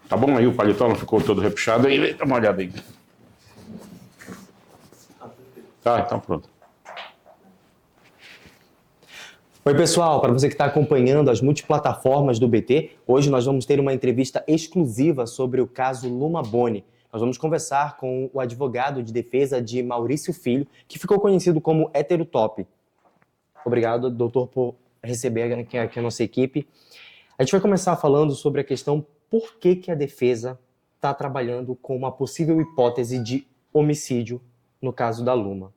Tá bom aí? O paletó não ficou todo repuxado aí? Dá uma olhada aí. Tá, então pronto. Oi, pessoal, para você que está acompanhando as multiplataformas do BT, hoje nós vamos ter uma entrevista exclusiva sobre o caso Luma Boni. Nós vamos conversar com o advogado de defesa de Maurício Filho, que ficou conhecido como Heterotop. Obrigado, doutor, por receber aqui a nossa equipe. A gente vai começar falando sobre a questão por que a defesa está trabalhando com uma possível hipótese de homicídio no caso da Luma.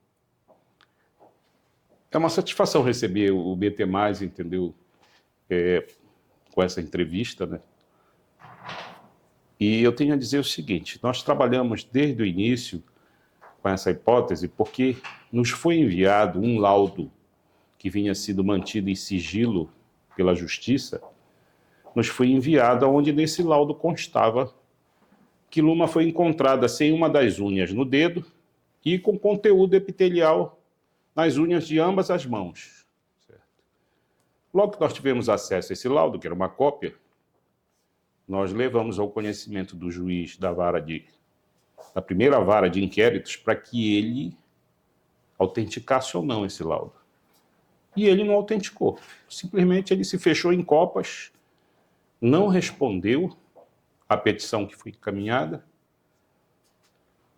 É uma satisfação receber o BT+, entendeu? Com essa entrevista, né? E eu tenho a dizer o seguinte, nós trabalhamos desde o início com essa hipótese porque nos foi enviado um laudo que vinha sido mantido em sigilo pela Justiça, nos foi enviado onde nesse laudo constava que Luma foi encontrada sem uma das unhas no dedo e com conteúdo epitelial nas unhas de ambas as mãos. Certo? Logo que nós tivemos acesso a esse laudo, que era uma cópia, nós levamos ao conhecimento do juiz da primeira vara de inquéritos para que ele autenticasse ou não esse laudo. E ele não autenticou. Simplesmente ele se fechou em copas, não respondeu à petição que foi encaminhada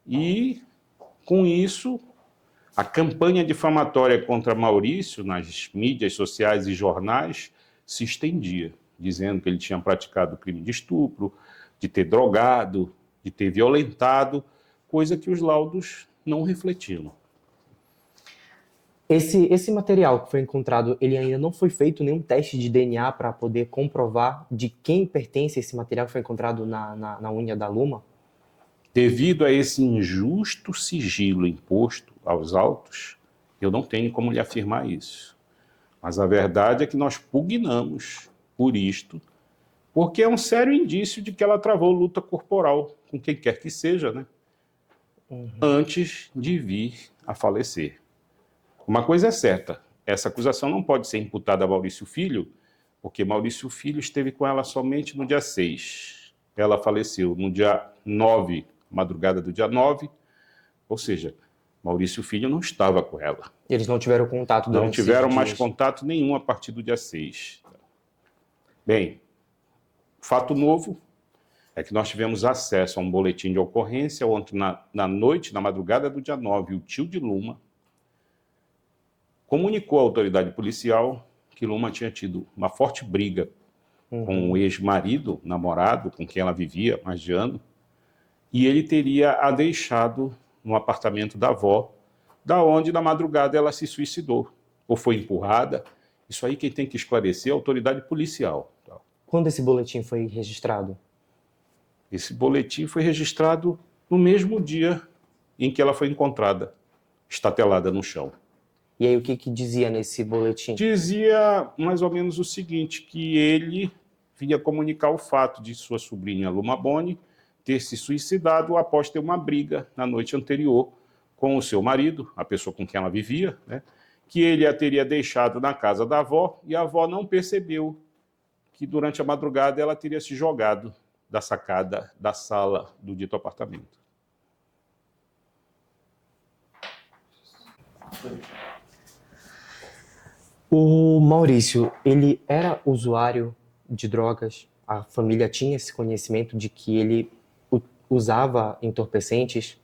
e, com isso, a campanha difamatória contra Maurício nas mídias sociais e jornais se estendia, dizendo que ele tinha praticado crime de estupro, de ter drogado, de ter violentado, coisa que os laudos não refletiam. Esse material que foi encontrado, ele ainda não foi feito nenhum teste de DNA para poder comprovar de quem pertence esse material que foi encontrado na unha da Luma? Devido a esse injusto sigilo imposto aos autos, eu não tenho como lhe afirmar isso. Mas a verdade é que nós pugnamos por isto, porque é um sério indício de que ela travou luta corporal com quem quer que seja, né? Antes de vir a falecer. Uma coisa é certa, essa acusação não pode ser imputada a Maurício Filho, porque Maurício Filho esteve com ela somente no dia 6. Ela faleceu no dia 9, madrugada do dia 9, ou seja, Maurício Filho não estava com ela. Eles não tiveram contato durante Não tiveram esses mais dias. contato nenhum a partir do dia 6. Bem, fato novo é que nós tivemos acesso a um boletim de ocorrência ontem na noite, na madrugada do dia 9, o tio de Luma comunicou à autoridade policial que Luma tinha tido uma forte briga com o ex-marido, namorado, com quem ela vivia há mais de ano, e ele teria a deixado no apartamento da avó, da onde na madrugada ela se suicidou, ou foi empurrada. Isso aí quem tem que esclarecer é a autoridade policial. Quando esse boletim foi registrado? Esse boletim foi registrado no mesmo dia em que ela foi encontrada, estatelada no chão. E aí o que dizia nesse boletim? Dizia mais ou menos o seguinte, que ele vinha comunicar o fato de sua sobrinha Luma Boni ter se suicidado após ter uma briga na noite anterior com o seu marido, a pessoa com quem ela vivia, né, que ele a teria deixado na casa da avó e a avó não percebeu que durante a madrugada ela teria se jogado da sacada da sala do dito apartamento. O Maurício, ele era usuário de drogas? A família tinha esse conhecimento de que ele usava entorpecentes?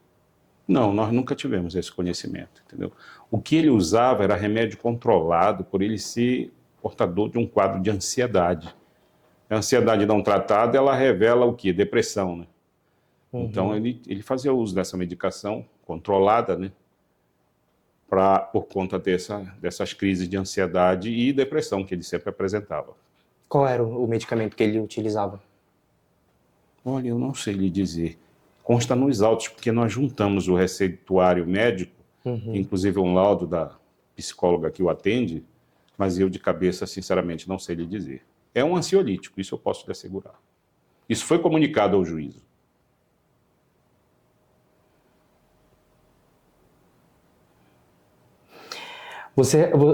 Não, nós nunca tivemos esse conhecimento, entendeu? O que ele usava era remédio controlado por ele ser portador de um quadro de ansiedade. A ansiedade não tratada, ela revela o quê? Depressão, né? Então ele fazia uso dessa medicação controlada, né? Por conta dessas crises de ansiedade e depressão que ele sempre apresentava. Qual era o medicamento que ele utilizava? Olha, eu não sei lhe dizer. Consta nos autos, porque nós juntamos o receituário médico, que inclusive é um laudo da psicóloga que o atende, mas eu de cabeça, sinceramente, não sei lhe dizer. É um ansiolítico, isso eu posso lhe assegurar. Isso foi comunicado ao juízo.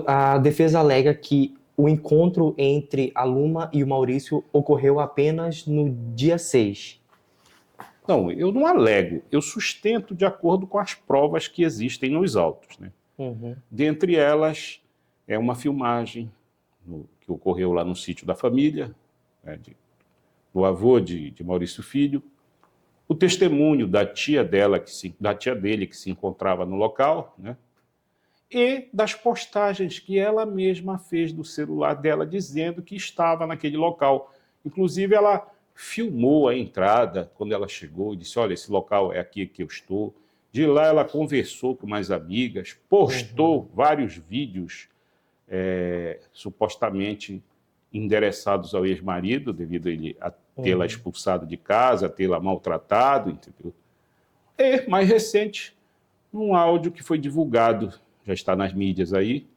A defesa alega que o encontro entre a Luma e o Maurício ocorreu apenas no dia 6. Não, eu não alego, eu sustento de acordo com as provas que existem nos autos, né? Dentre elas, é uma filmagem que ocorreu lá no sítio da família, né, do avô de Maurício Filho, o testemunho da tia dele que se encontrava no local, né, e das postagens que ela mesma fez do celular dela dizendo que estava naquele local. Inclusive, ela filmou a entrada quando ela chegou e disse: olha, esse local é aqui que eu estou. De lá ela conversou com mais amigas, postou vários vídeos supostamente endereçados ao ex-marido, devido a ele a tê-la expulsado de casa, a tê-la maltratado, entendeu? E, mais recente, um áudio que foi divulgado, já está nas mídias aí,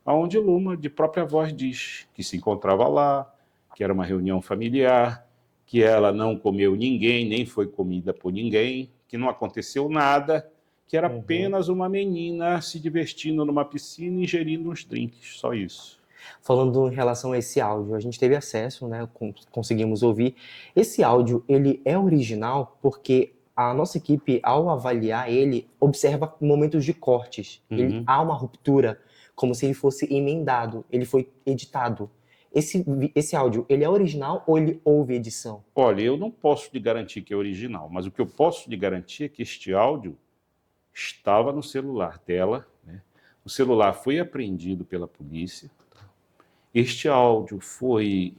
onde Luma, de própria voz, diz que se encontrava lá, que era uma reunião familiar, que ela não comeu ninguém, nem foi comida por ninguém, que não aconteceu nada, que era apenas uma menina se divertindo numa piscina e ingerindo uns drinks, só isso. Falando em relação a esse áudio, a gente teve acesso, né, conseguimos ouvir. Esse áudio, ele é original porque a nossa equipe, ao avaliar ele, observa momentos de cortes. Há uma ruptura, como se ele fosse emendado, ele foi editado. Esse áudio, ele é original ou ele houve edição? Olha, eu não posso lhe garantir que é original, mas o que eu posso lhe garantir é que este áudio estava no celular dela, né? O celular foi apreendido pela polícia. Este áudio foi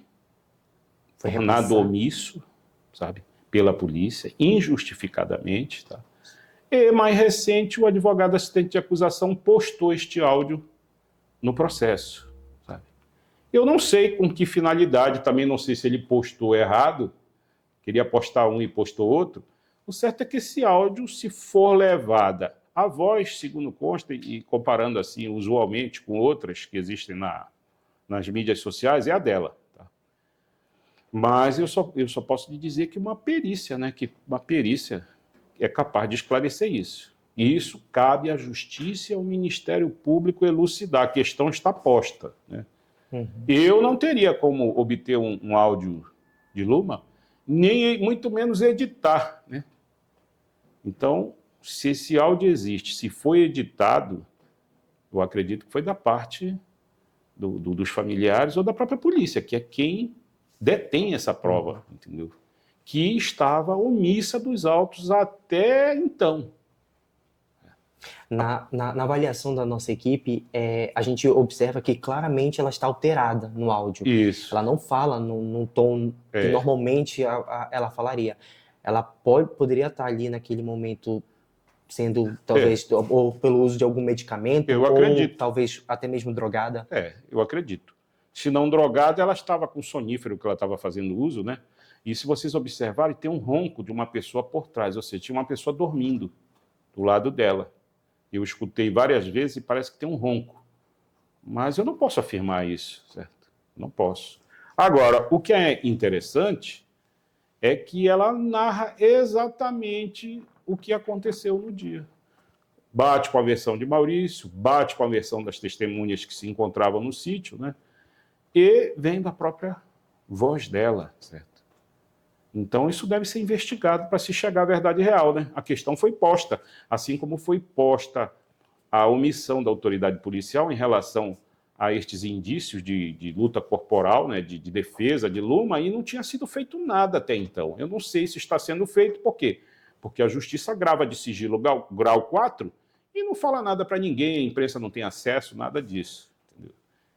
tornado omisso, sabe, pela polícia, injustificadamente, tá? E, mais recente, o advogado assistente de acusação postou este áudio no processo, sabe? Eu não sei com que finalidade, também não sei se ele postou errado, queria postar um e postou outro. O certo é que esse áudio, se for levada a voz, segundo consta, e comparando assim usualmente com outras que existem nas mídias sociais, é a dela. Tá? Mas eu só posso lhe dizer que uma perícia, né, que uma perícia é capaz de esclarecer isso. E isso cabe à Justiça e ao Ministério Público elucidar. A questão está posta. Né? Eu não teria como obter um áudio de Luma, nem muito menos editar. Né? Então, se esse áudio existe, se foi editado, eu acredito que foi da parte dos familiares ou da própria polícia, que é quem detém essa prova, entendeu? Que estava omissa dos autos até então. Na avaliação da nossa equipe, a gente observa que claramente ela está alterada no áudio. Isso. Ela não fala num tom que normalmente ela falaria. Ela poderia estar ali naquele momento sendo, talvez, ou pelo uso de algum medicamento, eu acredito. Ou talvez até mesmo drogada. Eu acredito. Se não drogada, ela estava com sonífero que ela estava fazendo uso, né? E se vocês observarem, tem um ronco de uma pessoa por trás, ou seja, tinha uma pessoa dormindo do lado dela. Eu escutei várias vezes e parece que tem um ronco. Mas eu não posso afirmar isso, certo? Não posso. Agora, o que é interessante é que ela narra exatamente o que aconteceu no dia. Bate com a versão de Maurício, bate com a versão das testemunhas que se encontravam no sítio, né? E vem da própria voz dela, certo? Então, isso deve ser investigado para se chegar à verdade real, né? A questão foi posta, assim como foi posta a omissão da autoridade policial em relação a estes indícios de luta corporal, né, de defesa de Luma, e não tinha sido feito nada até então. Eu não sei se está sendo feito, por quê? Porque a justiça grava de sigilo grau 4 e não fala nada para ninguém, a imprensa não tem acesso, nada disso. Entendeu?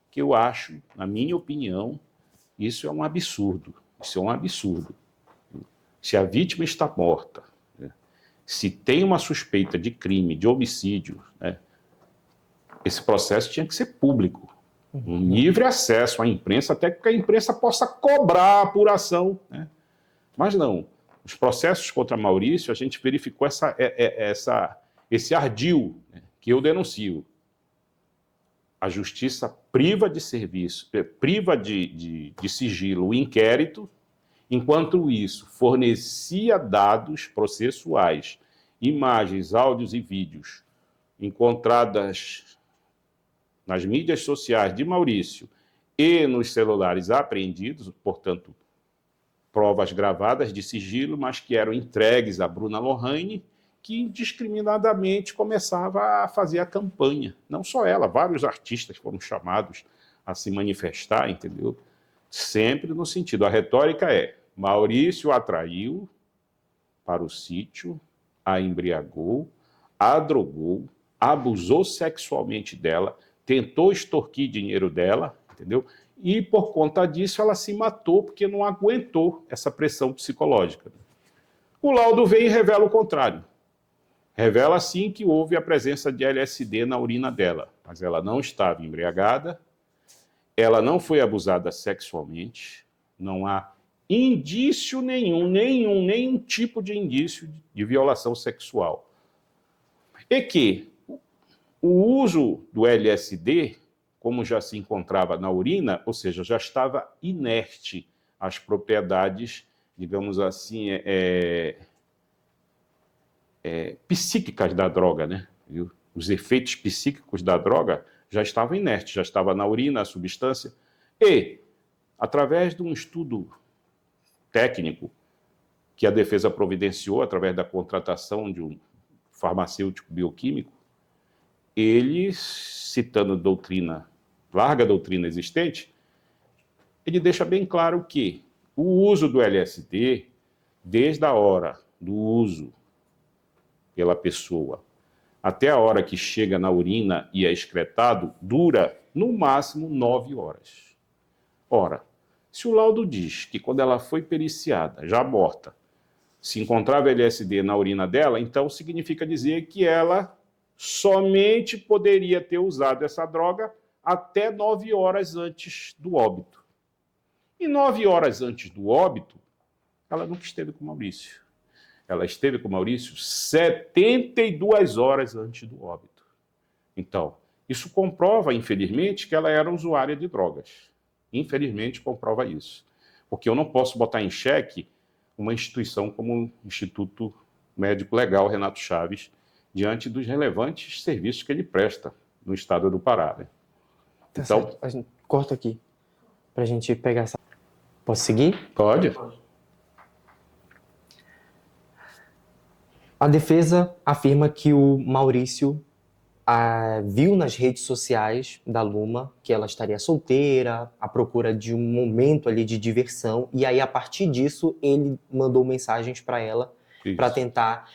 Que eu acho, na minha opinião, isso é um absurdo. Isso é um absurdo. Se a vítima está morta, né, se tem uma suspeita de crime, de homicídio, né, esse processo tinha que ser público. Um livre acesso à imprensa, até que a imprensa possa cobrar a apuração. Né? Mas não. Os processos contra Maurício, a gente verificou esse ardil, né, que eu denuncio. A justiça priva de serviço, priva de sigilo o inquérito, enquanto isso fornecia dados processuais, imagens, áudios e vídeos encontradas nas mídias sociais de Maurício e nos celulares apreendidos, portanto, provas gravadas de sigilo, mas que eram entregues a Bruna Lohane, que indiscriminadamente começava a fazer a campanha. Não só ela, vários artistas foram chamados a se manifestar, entendeu? Sempre no sentido, a retórica é, Maurício a traiu para o sítio, a embriagou, a drogou, abusou sexualmente dela, tentou extorquir dinheiro dela, entendeu? E por conta disso ela se matou porque não aguentou essa pressão psicológica. O laudo vem e revela o contrário. Revela sim que houve a presença de LSD na urina dela, mas ela não estava embriagada, ela não foi abusada sexualmente, não há indício nenhum tipo de indício de violação sexual. E que o uso do LSD, como já se encontrava na urina, ou seja, já estava inerte às propriedades, digamos assim, psíquicas da droga, né? Os efeitos psíquicos da droga já estavam inertes, já estava na urina a substância. E, através de um estudo técnico que a defesa providenciou, através da contratação de um farmacêutico bioquímico, ele, citando larga doutrina existente, ele deixa bem claro que o uso do LSD, desde a hora do uso pela pessoa até a hora que chega na urina e é excretado, dura no máximo 9 horas. Ora, se o laudo diz que quando ela foi periciada, já morta, se encontrava LSD na urina dela, então significa dizer que ela somente poderia ter usado essa droga até 9 horas antes do óbito. E 9 horas antes do óbito, ela nunca esteve com o Maurício. Ela esteve com o Maurício 72 horas antes do óbito. Então, isso comprova, infelizmente, que ela era usuária de drogas. Infelizmente, comprova isso. Porque eu não posso botar em xeque uma instituição como o Instituto Médico Legal Renato Chaves, diante dos relevantes serviços que ele presta no estado do Pará. Né? Tá então, certo. A gente corta aqui, para a gente pegar essa... Posso seguir? Pode. A defesa afirma que o Maurício viu nas redes sociais da Luma que ela estaria solteira, à procura de um momento ali de diversão, e aí a partir disso ele mandou mensagens para ela para tentar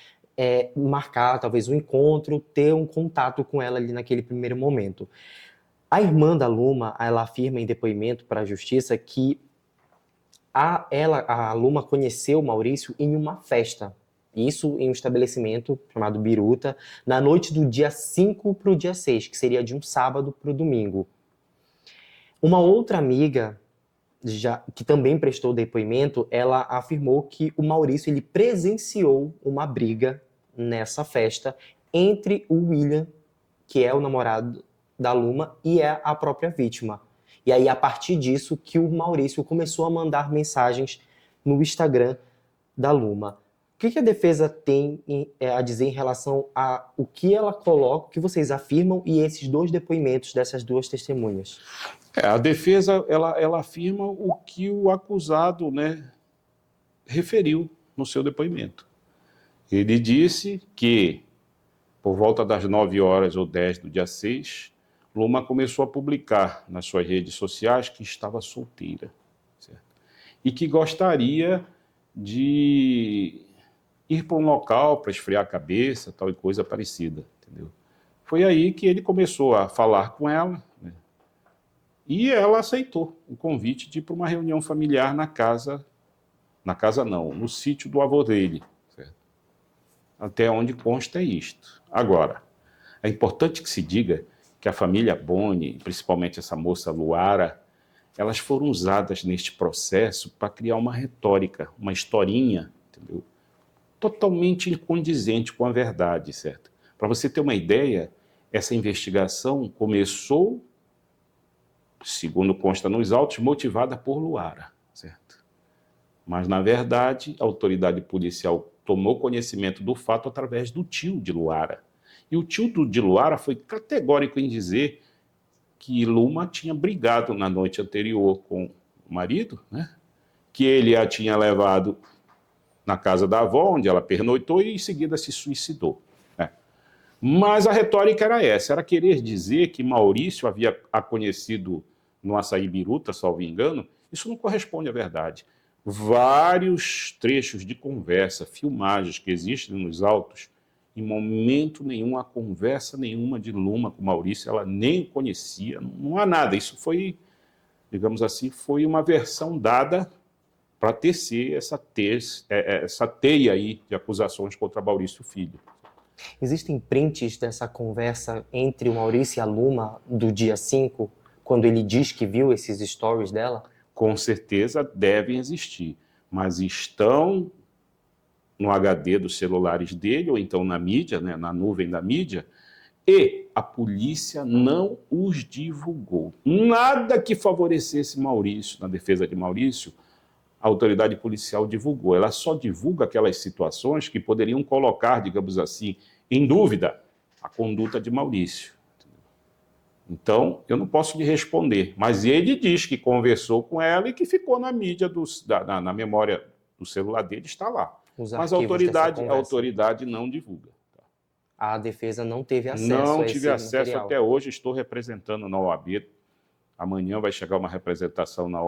marcar talvez um encontro, ter um contato com ela ali naquele primeiro momento. A irmã da Luma, ela afirma em depoimento para a justiça que a Luma conheceu o Maurício em uma festa. Isso em um estabelecimento chamado Biruta, na noite do dia 5 para o dia 6, que seria de um sábado para o domingo. Uma outra amiga, que também prestou depoimento, ela afirmou que o Maurício ele presenciou uma briga nessa festa entre o William, que é o namorado da Luma, e a própria vítima. E aí, a partir disso, que o Maurício começou a mandar mensagens no Instagram da Luma. O que a defesa tem a dizer em relação a o que ela coloca, o que vocês afirmam e esses dois depoimentos dessas duas testemunhas? A defesa ela afirma o que o acusado, né, referiu no seu depoimento. Ele disse que, por volta das 9 horas ou 10 do dia 6, Luma começou a publicar nas suas redes sociais que estava solteira, certo? E que gostaria de ir para um local para esfriar a cabeça, tal e coisa parecida, entendeu? Foi aí que ele começou a falar com ela, né? E ela aceitou o convite de ir para uma reunião familiar no sítio do avô dele, certo? Até onde consta isto. Agora, é importante que se diga que a família Boni, principalmente essa moça Luara, elas foram usadas neste processo para criar uma retórica, uma historinha, entendeu? Totalmente incondizente com a verdade, certo? Para você ter uma ideia, essa investigação começou, segundo consta nos autos, motivada por Luara, certo? Mas, na verdade, a autoridade policial tomou conhecimento do fato através do tio de Luara. E o tio de Luara foi categórico em dizer que Luma tinha brigado na noite anterior com o marido, né? que ele a tinha levado na casa da avó, onde ela pernoitou e em seguida se suicidou. Né? Mas a retórica era essa, era querer dizer que Maurício havia a conhecido no Açaí Biruta, salvo engano. Isso não corresponde à verdade. Vários trechos de conversa, filmagens que existem nos autos, em momento nenhum, a conversa nenhuma de Luma com Maurício, ela nem conhecia, não há nada. Isso foi, digamos assim, foi uma versão dada para tecer essa teia aí de acusações contra Maurício Filho. Existem prints dessa conversa entre o Maurício e a Luma do dia 5, quando ele diz que viu esses stories dela? Com certeza devem existir, mas estão no HD dos celulares dele, ou então na mídia, né, na nuvem da mídia, e a polícia não os divulgou. Nada que favorecesse Maurício, na defesa de Maurício, a autoridade policial divulgou. Ela só divulga aquelas situações que poderiam colocar, digamos assim, em dúvida a conduta de Maurício. Então, eu não posso lhe responder, mas ele diz que conversou com ela e que ficou na mídia, na memória do celular dele, está lá. Mas a autoridade não divulga. A defesa não teve acesso não a esse tive acesso material. até hoje, estou representando na OAB. Amanhã vai chegar uma representação da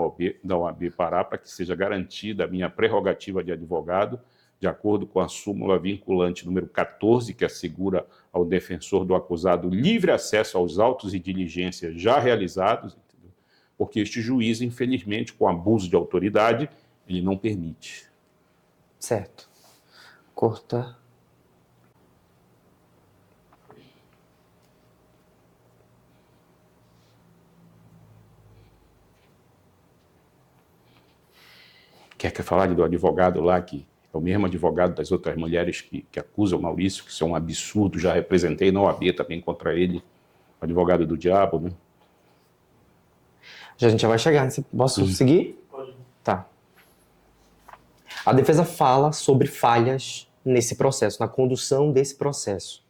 OAB Pará para que seja garantida a minha prerrogativa de advogado, de acordo com a súmula vinculante número 14, que assegura ao defensor do acusado livre acesso aos autos e diligências já realizados, entendeu? Porque este juiz, infelizmente, com abuso de autoridade, ele não permite. Certo. Corta. Quer falar do advogado lá, que é o mesmo advogado das outras mulheres que acusam o Maurício, que isso é um absurdo, já representei na OAB também contra ele, o advogado do diabo, né? A gente já vai chegar. Posso seguir? Pode. Tá. A defesa fala sobre falhas nesse processo, na condução desse processo.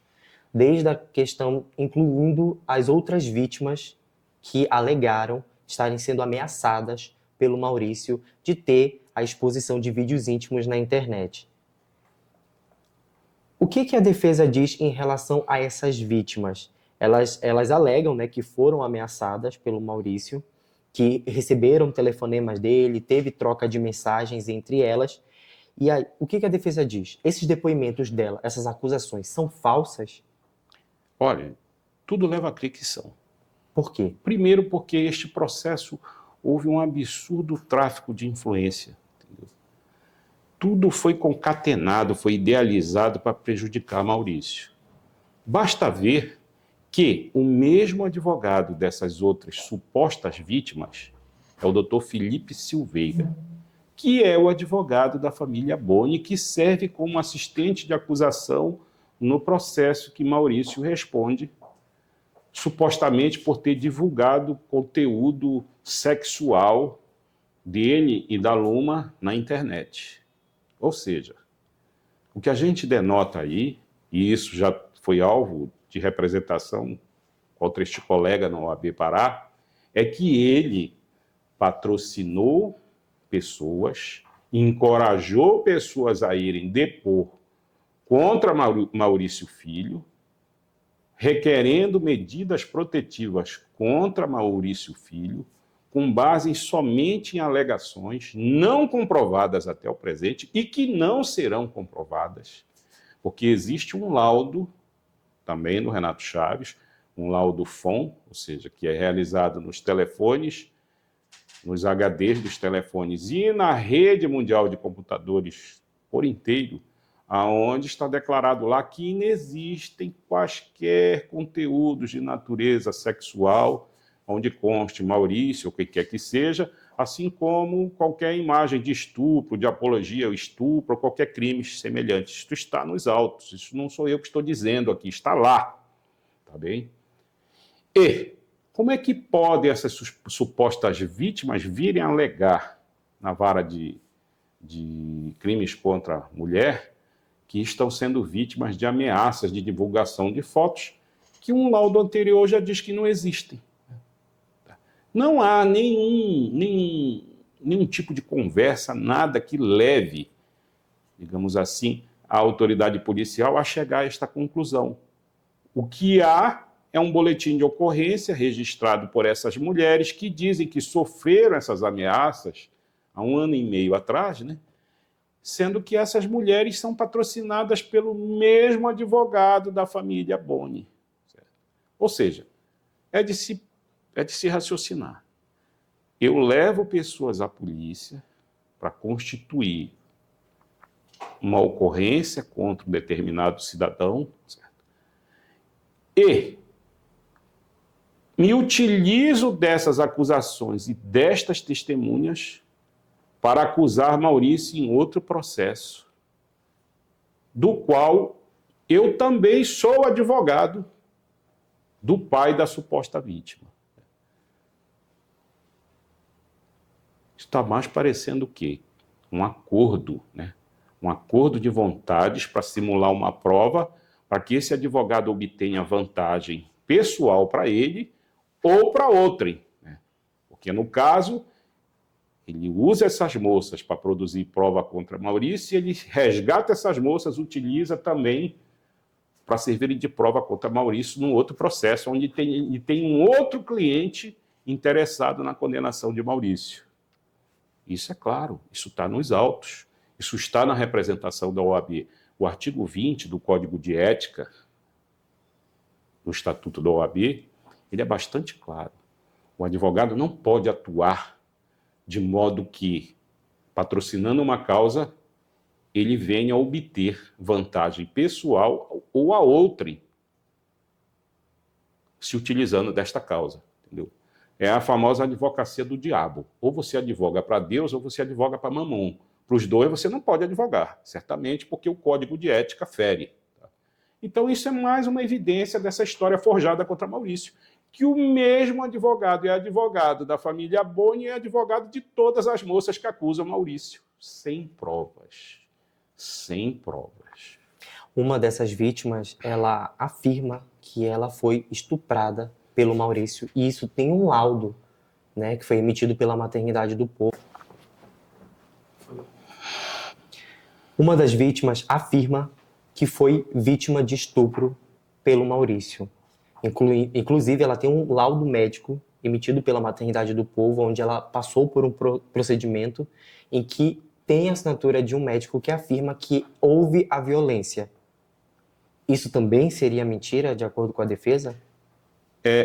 Desde a questão, incluindo as outras vítimas que alegaram estarem sendo ameaçadas pelo Maurício de ter a exposição de vídeos íntimos na internet. O que a defesa diz em relação a essas vítimas? Elas alegam, né, que foram ameaçadas pelo Maurício, que receberam telefonemas dele, teve troca de mensagens entre elas. E aí, o que a defesa diz? Esses depoimentos dela, essas acusações, são falsas? Olha, tudo leva a crer que são. Por quê? Primeiro porque este processo houve um absurdo tráfico de influência. Entendeu? Tudo foi concatenado, foi idealizado para prejudicar Maurício. Basta ver que o mesmo advogado dessas outras supostas vítimas é o doutor Felipe Silveira, que é o advogado da família Boni, que serve como assistente de acusação no processo que Maurício responde, supostamente por ter divulgado conteúdo sexual dele e da Luma na internet. Ou seja, o que a gente denota aí, e isso já foi alvo de representação contra este colega na OAB Pará, é que ele patrocinou pessoas, encorajou pessoas a irem depor contra Maurício Filho, requerendo medidas protetivas contra Maurício Filho, com base somente em alegações não comprovadas até o presente e que não serão comprovadas, porque existe um laudo, também do Renato Chaves, um laudo FON, ou seja, que é realizado nos telefones, nos HDs dos telefones e na rede mundial de computadores por inteiro, aonde está declarado lá que inexistem quaisquer conteúdos de natureza sexual, onde conste Maurício, ou o que quer que seja, assim como qualquer imagem de estupro, de apologia ao estupro, ou qualquer crime semelhante. Isso está nos autos, isso não sou eu que estou dizendo aqui, está lá, tá bem? E como é que podem essas supostas vítimas virem alegar na vara de crimes contra a mulher que estão sendo vítimas de ameaças de divulgação de fotos que um laudo anterior já diz que não existem? Não há nenhum nenhum tipo de conversa, nada que leve, digamos assim, a autoridade policial a chegar a esta conclusão. O que há é um boletim de ocorrência registrado por essas mulheres que dizem que sofreram essas ameaças há 1 ano e meio atrás, né? Sendo que essas mulheres são patrocinadas pelo mesmo advogado da família Boni. Certo? Ou seja, é de se raciocinar. Eu levo pessoas à polícia para constituir uma ocorrência contra um determinado cidadão, certo? E me utilizo dessas acusações e destas testemunhas para acusar Maurício em outro processo, do qual eu também sou advogado do pai da suposta vítima. Está mais parecendo o quê? Um acordo, né? Um acordo de vontades para simular uma prova para que esse advogado obtenha vantagem pessoal para ele ou para outrem, né? Porque, no caso, ele usa essas moças para produzir prova contra Maurício e ele resgata essas moças, utiliza também para servirem de prova contra Maurício num outro processo, onde tem um outro cliente interessado na condenação de Maurício. Isso é claro, isso está nos autos, isso está na representação da OAB. O artigo 20 do Código de Ética, do Estatuto da OAB, ele é bastante claro. O advogado não pode atuar de modo que, patrocinando uma causa, ele venha a obter vantagem pessoal ou a outrem, se utilizando desta causa, entendeu? É a famosa advocacia do diabo. Ou você advoga para Deus ou você advoga para Mamon. Para os dois você não pode advogar, certamente porque o Código de Ética fere. Tá? Então isso é mais uma evidência dessa história forjada contra Maurício, que o mesmo advogado é advogado da família Boni e é advogado de todas as moças que acusam Maurício, sem provas. Sem provas. Uma dessas vítimas, ela afirma que ela foi estuprada pelo Maurício, e isso tem um laudo, né, que foi emitido pela Maternidade do Povo. Uma das vítimas afirma que foi vítima de estupro pelo Maurício. Inclusive, ela tem um laudo médico emitido pela Maternidade do Povo, onde ela passou por um procedimento em que tem a assinatura de um médico que afirma que houve a violência. Isso também seria mentira, de acordo com a defesa?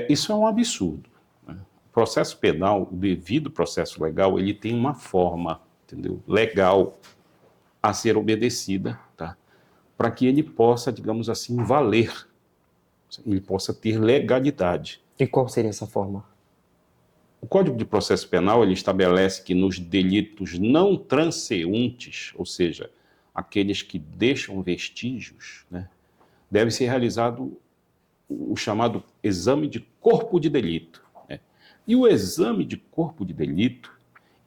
Isso é um absurdo. Né? O processo penal, o devido processo legal, ele tem uma forma, entendeu, legal a ser obedecida, tá? Para que ele possa, digamos assim, valer, ele possa ter legalidade. E qual seria essa forma? O Código de Processo Penal ele estabelece que nos delitos não transeuntes, ou seja, aqueles que deixam vestígios, né, deve ser realizado o chamado exame de corpo de delito. Né? E o exame de corpo de delito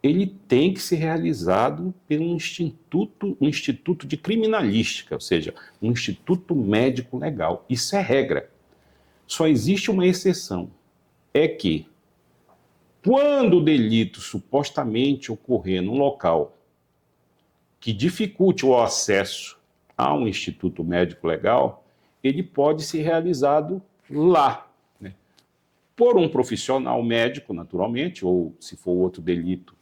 ele tem que ser realizado pelo instituto de criminalística, ou seja, um instituto médico legal. Isso é regra. Só existe uma exceção, é que quando o delito supostamente ocorrer num local que dificulte o acesso a um instituto médico legal, ele pode ser realizado lá, né? Por um profissional médico, naturalmente, ou se for outro delito,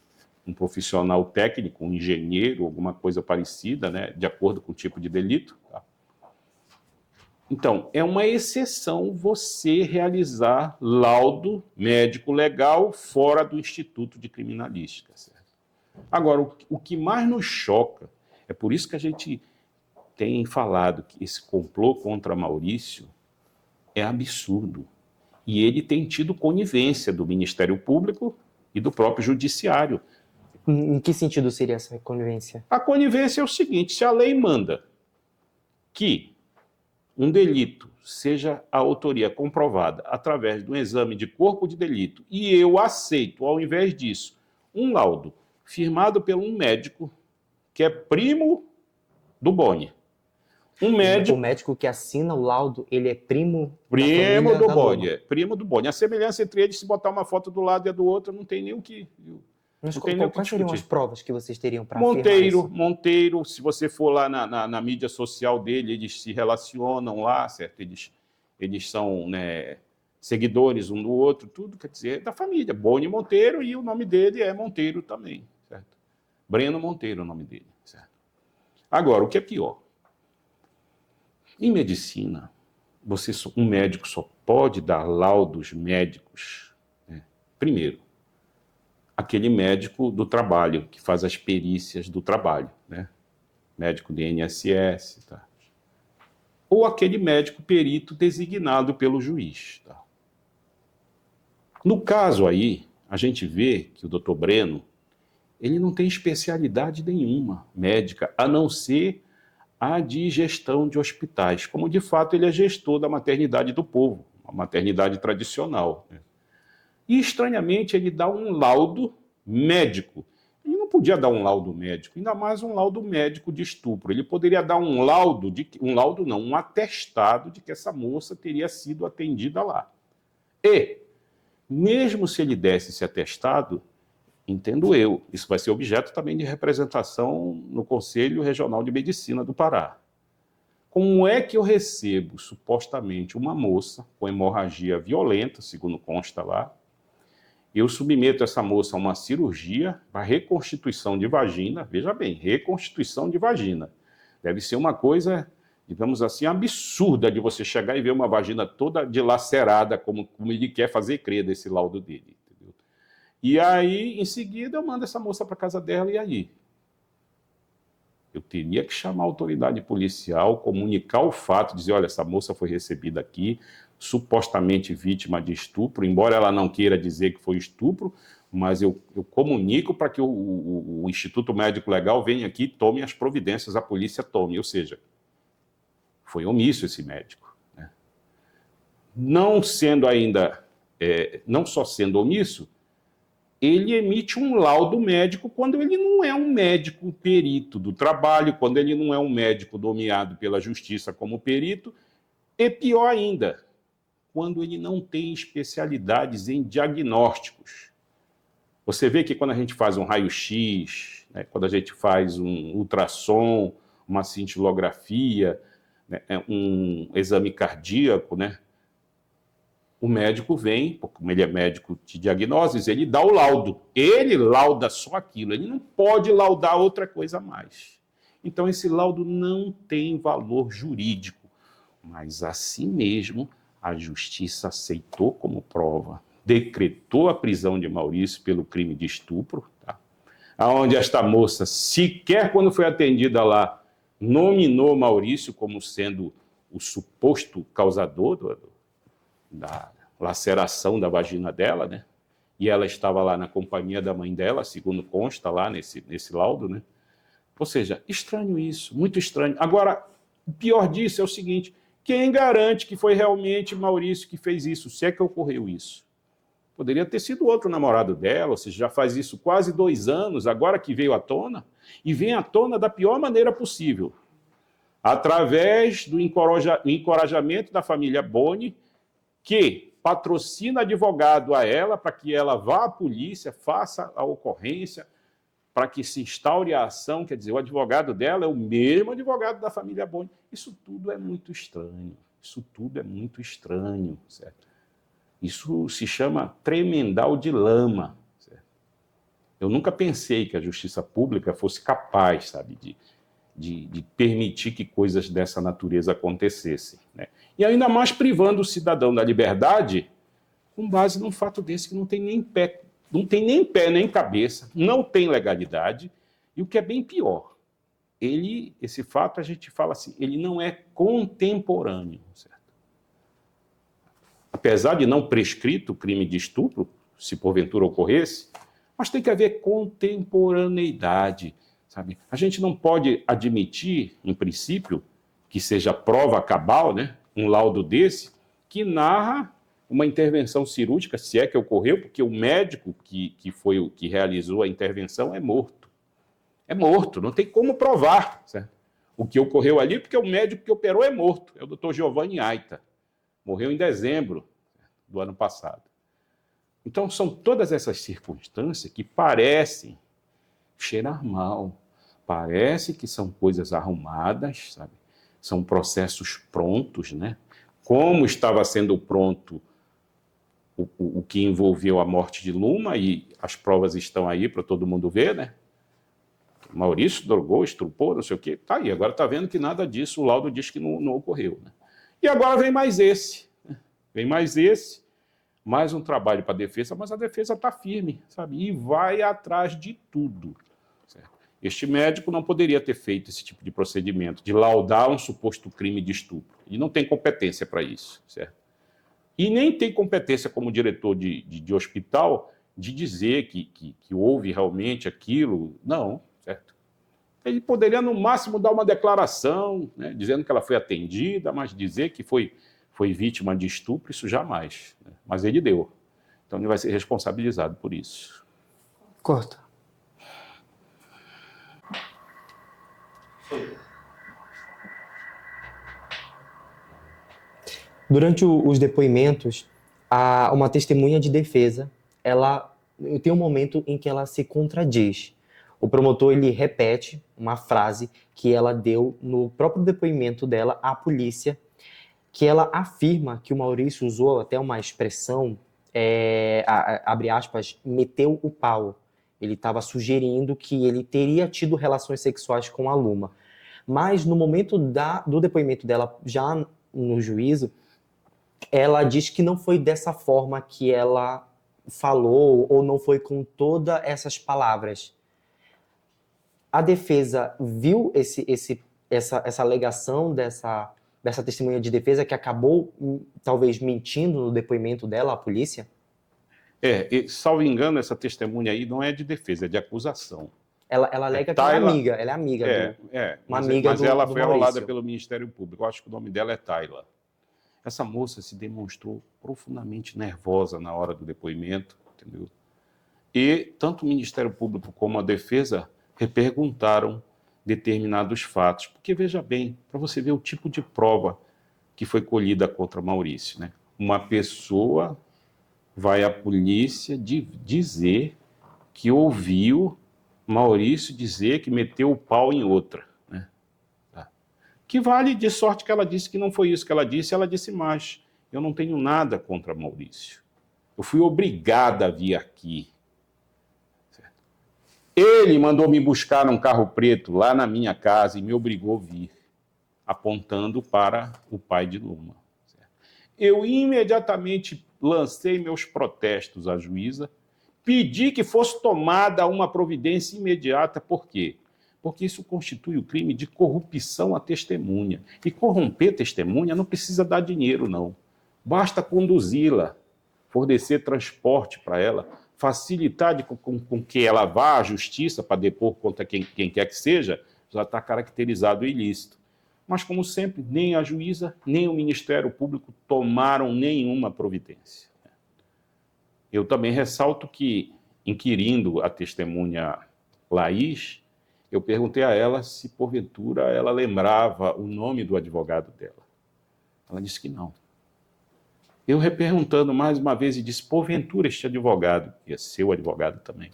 um profissional técnico, um engenheiro, alguma coisa parecida, né? De acordo com o tipo de delito. Tá? Então, é uma exceção você realizar laudo médico legal fora do Instituto de Criminalística. Certo? Agora, o que mais nos choca, é por isso que a gente tem falado que esse complô contra Maurício é absurdo. E ele tem tido conivência do Ministério Público e do próprio Judiciário. Em que sentido seria essa conivência? A conivência é o seguinte, se a lei manda que um delito seja a autoria comprovada através de um exame de corpo de delito e eu aceito, ao invés disso, um laudo firmado por um médico que é primo do Boni. O médico que assina o laudo, ele é primo do da Boni, primo do Boni. A semelhança entre eles, se botar uma foto do lado e a do outro, não tem nem o que... Mas Não tem nem o que quais seriam as discutir. provas que vocês teriam para afirmar isso? Monteiro, se você for lá na mídia social dele, eles se relacionam lá, certo? Eles são, né, seguidores um do outro, tudo, quer dizer, é da família. Boni Monteiro, e o nome dele é Monteiro também, certo? Breno Monteiro é o nome dele, certo? Agora, o que é pior? Em medicina, um médico só pode dar laudos médicos, né? Primeiro, aquele médico do trabalho, que faz as perícias do trabalho, né? Médico do INSS, tá? Ou aquele médico perito designado pelo juiz, tá? No caso aí, a gente vê que o doutor Breno, ele não tem especialidade nenhuma médica, a não ser a de gestão de hospitais, como de fato ele é gestor da maternidade do povo, a maternidade tradicional, né? E estranhamente ele dá um laudo médico. Ele não podia dar um laudo médico, ainda mais um laudo médico de estupro. Ele poderia dar um atestado de que essa moça teria sido atendida lá. E, mesmo se ele desse esse atestado, entendo eu, isso vai ser objeto também de representação no Conselho Regional de Medicina do Pará. Como é que eu recebo, supostamente, uma moça com hemorragia violenta, segundo consta lá, eu submeto essa moça a uma cirurgia para reconstituição de vagina, veja bem, reconstituição de vagina. Deve ser uma coisa, digamos assim, absurda de você chegar e ver uma vagina toda dilacerada, como ele quer fazer crer desse laudo dele. Entendeu? E aí, em seguida, eu mando essa moça para casa dela, e aí? Eu teria que chamar a autoridade policial, comunicar o fato, dizer, olha, essa moça foi recebida aqui, supostamente vítima de estupro, embora ela não queira dizer que foi estupro, mas eu comunico para que o Instituto Médico Legal venha aqui e tome as providências, a polícia tome, ou seja, foi omisso esse médico, né? Não sendo ainda, não só sendo omisso, ele emite um laudo médico quando ele não é um médico perito do trabalho, quando ele não é um médico nomeado pela justiça como perito, e pior ainda, quando ele não tem especialidades em diagnósticos. Você vê que quando a gente faz um raio-x, né, quando a gente faz um ultrassom, uma cintilografia, né, um exame cardíaco, né, o médico vem, como ele é médico de diagnósticos, ele dá o laudo. Ele lauda só aquilo, ele não pode laudar outra coisa a mais. Então, esse laudo não tem valor jurídico, mas assim mesmo a justiça aceitou como prova, decretou a prisão de Maurício pelo crime de estupro, tá? Onde esta moça, sequer quando foi atendida lá, nominou Maurício como sendo o suposto causador da laceração da vagina dela, né? E ela estava lá na companhia da mãe dela, segundo consta lá nesse laudo, né? Ou seja, estranho isso, muito estranho. Agora, o pior disso é o seguinte, quem garante que foi realmente Maurício que fez isso, se é que ocorreu isso? Poderia ter sido outro namorado dela, ou seja, já faz isso quase 2 anos, agora que veio à tona, e vem à tona da pior maneira possível, através do encorajamento da família Boni, que patrocina advogado a ela para que ela vá à polícia, faça a ocorrência, para que se instaure a ação, quer dizer, o advogado dela é o mesmo advogado da família Boni. Isso tudo é muito estranho, certo? Isso se chama tremendal de lama, certo? Eu nunca pensei que a justiça pública fosse capaz, sabe, de permitir que coisas dessa natureza acontecessem, né? E ainda mais privando o cidadão da liberdade com base num fato desse que não tem nem pé nem cabeça, não tem legalidade, e o que é bem pior, esse fato a gente fala assim, ele não é contemporâneo, certo? Apesar de não prescrito o crime de estupro, se porventura ocorresse, mas tem que haver contemporaneidade, sabe? A gente não pode admitir, em princípio, que seja prova cabal, né, um laudo desse, que narra uma intervenção cirúrgica, se é que ocorreu, porque o médico que foi o que realizou a intervenção é morto. É morto, não tem como provar, certo? O que ocorreu ali, porque o médico que operou é morto, é o Dr. Giovanni Aita. Morreu em dezembro do ano passado. Então, são todas essas circunstâncias que parecem cheirar mal, parece que são coisas arrumadas, sabe? São processos prontos, né? Como estava sendo pronto o que envolveu a morte de Luma, e as provas estão aí para todo mundo ver, né? Maurício drogou, estrupou, não sei o quê. Tá aí, agora está vendo que nada disso, o laudo diz que não ocorreu, né? E agora vem mais esse, né? Vem mais esse, mais um trabalho para a defesa, mas a defesa está firme, sabe? E vai atrás de tudo. Certo? Este médico não poderia ter feito esse tipo de procedimento, de laudar um suposto crime de estupro. Ele não tem competência para isso, certo? E nem tem competência como diretor de hospital de dizer que houve realmente aquilo. Não, certo? Ele poderia, no máximo, dar uma declaração, né, dizendo que ela foi atendida, mas dizer que foi vítima de estupro, isso jamais. Né? Mas ele deu. Então ele vai ser responsabilizado por isso. Corta. Durante os depoimentos, uma testemunha de defesa, tem um momento em que ela se contradiz. O promotor ele repete uma frase que ela deu no próprio depoimento dela à polícia, que ela afirma que o Maurício usou até uma expressão, abre aspas, meteu o pau. Ele estava sugerindo que ele teria tido relações sexuais com a Luma. Mas no momento do depoimento dela, já no juízo, ela diz que não foi dessa forma que ela falou, ou não foi com todas essas palavras. A defesa viu essa alegação dessa testemunha de defesa que acabou, talvez, mentindo no depoimento dela à polícia? Salvo engano, essa testemunha aí não é de defesa, é de acusação. Ela alega que ela é amiga mas ela foi Maurício. arrolada pelo Ministério Público. Eu acho que o nome dela é Tayla. Essa moça se demonstrou profundamente nervosa na hora do depoimento, entendeu? E tanto o Ministério Público como a defesa reperguntaram determinados fatos. Porque, veja bem, para você ver o tipo de prova que foi colhida contra Maurício, né? Uma pessoa vai à polícia dizer que ouviu Maurício dizer que meteu o pau em outra. Né? Que vale de sorte que ela disse que não foi isso que ela disse mais. Eu não tenho nada contra Maurício. Eu fui obrigada a vir aqui. Certo? Ele mandou me buscar num carro preto lá na minha casa e me obrigou a vir, apontando para o pai de Luma. Certo? Eu imediatamente lancei meus protestos à juíza, pedi que fosse tomada uma providência imediata. Por quê? Porque isso constitui o crime de corrupção à testemunha. E corromper testemunha não precisa dar dinheiro, não. Basta conduzi-la, fornecer transporte para ela, facilitar com que ela vá à justiça para depor contra quem quer que seja, já está caracterizado o ilícito. Mas, como sempre, nem a juíza, nem o Ministério Público tomaram nenhuma providência. Eu também ressalto que, inquirindo a testemunha Laís, eu perguntei a ela se, porventura, ela lembrava o nome do advogado dela. Ela disse que não. Eu reperguntando mais uma vez e disse, porventura, este advogado, que é seu advogado também,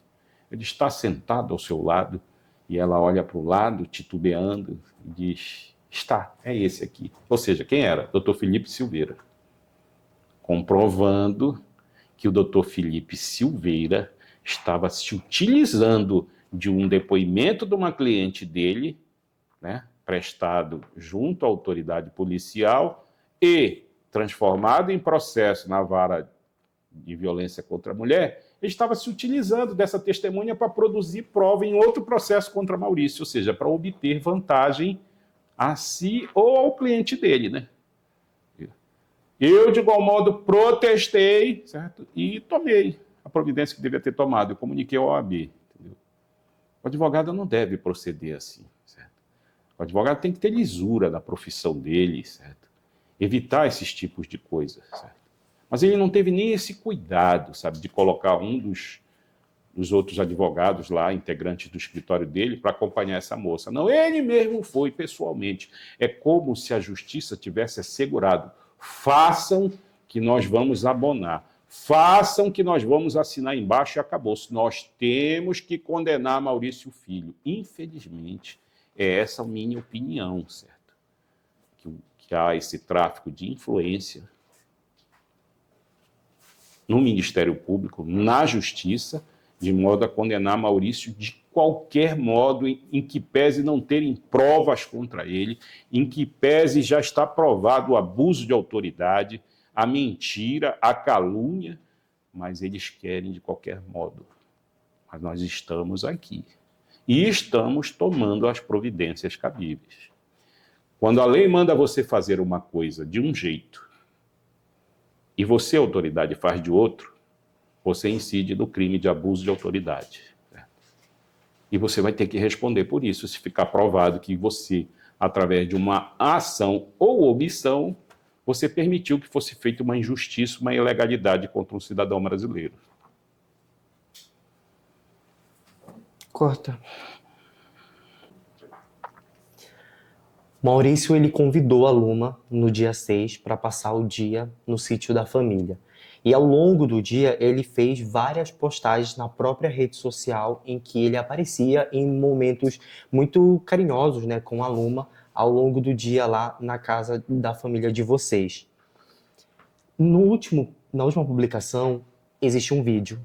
ele está sentado ao seu lado, e ela olha para o lado, titubeando, e diz, está, é esse aqui. Ou seja, quem era? Dr. Felipe Silveira. Comprovando que o Dr. Felipe Silveira estava se utilizando de um depoimento de uma cliente dele, né, prestado junto à autoridade policial e transformado em processo na vara de violência contra a mulher, ele estava se utilizando dessa testemunha para produzir prova em outro processo contra Maurício, ou seja, para obter vantagem a si ou ao cliente dele, né? Eu, de igual modo, protestei, certo? E tomei a providência que devia ter tomado. Eu comuniquei ao OAB. Entendeu? O advogado não deve proceder assim, certo? O advogado tem que ter lisura na profissão dele, certo? Evitar esses tipos de coisas, certo? Mas ele não teve nem esse cuidado, sabe, de colocar um dos outros advogados lá, integrantes do escritório dele, para acompanhar essa moça. Não, ele mesmo foi pessoalmente. É como se a justiça tivesse assegurado. Façam que nós vamos abonar. façam que nós vamos assinar embaixo e acabou-se. Nós temos que condenar Maurício Filho. Infelizmente, é essa a minha opinião, certo? Que há esse tráfico de influência no Ministério Público, na Justiça, de modo a condenar Maurício de qualquer modo, em que pese não terem provas contra ele, em que pese já está provado o abuso de autoridade, a mentira, a calúnia, mas eles querem de qualquer modo. Mas nós estamos aqui e estamos tomando as providências cabíveis. Quando a lei manda você fazer uma coisa de um jeito e você, autoridade, faz de outro, você incide no crime de abuso de autoridade. E você vai ter que responder por isso, se ficar provado que você, através de uma ação ou omissão, você permitiu que fosse feita uma injustiça, uma ilegalidade contra um cidadão brasileiro. Corta. Maurício, ele convidou a Luma no dia 6 para passar o dia no sítio da família. E ao longo do dia, ele fez várias postagens na própria rede social em que ele aparecia em momentos muito carinhosos, né, com a Luma, ao longo do dia lá na casa da família de vocês. Na última publicação, existe um vídeo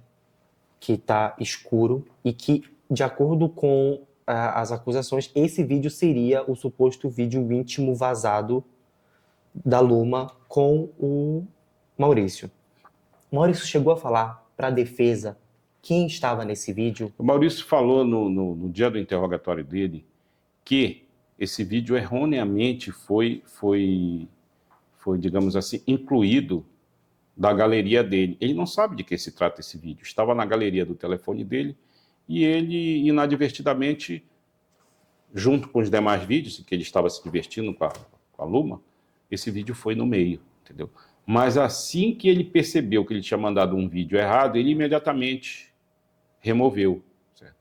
que está escuro e que, de acordo com as acusações, esse vídeo seria o suposto vídeo íntimo vazado da Luma com o Maurício. O Maurício chegou a falar para a defesa quem estava nesse vídeo? O Maurício falou no dia do interrogatório dele que esse vídeo erroneamente foi, digamos assim, incluído da galeria dele. Ele não sabe de que se trata esse vídeo. Estava na galeria do telefone dele e ele, inadvertidamente, junto com os demais vídeos, que ele estava se divertindo com a Luma, esse vídeo foi no meio, entendeu? Mas assim que ele percebeu que ele tinha mandado um vídeo errado, ele imediatamente removeu. Certo?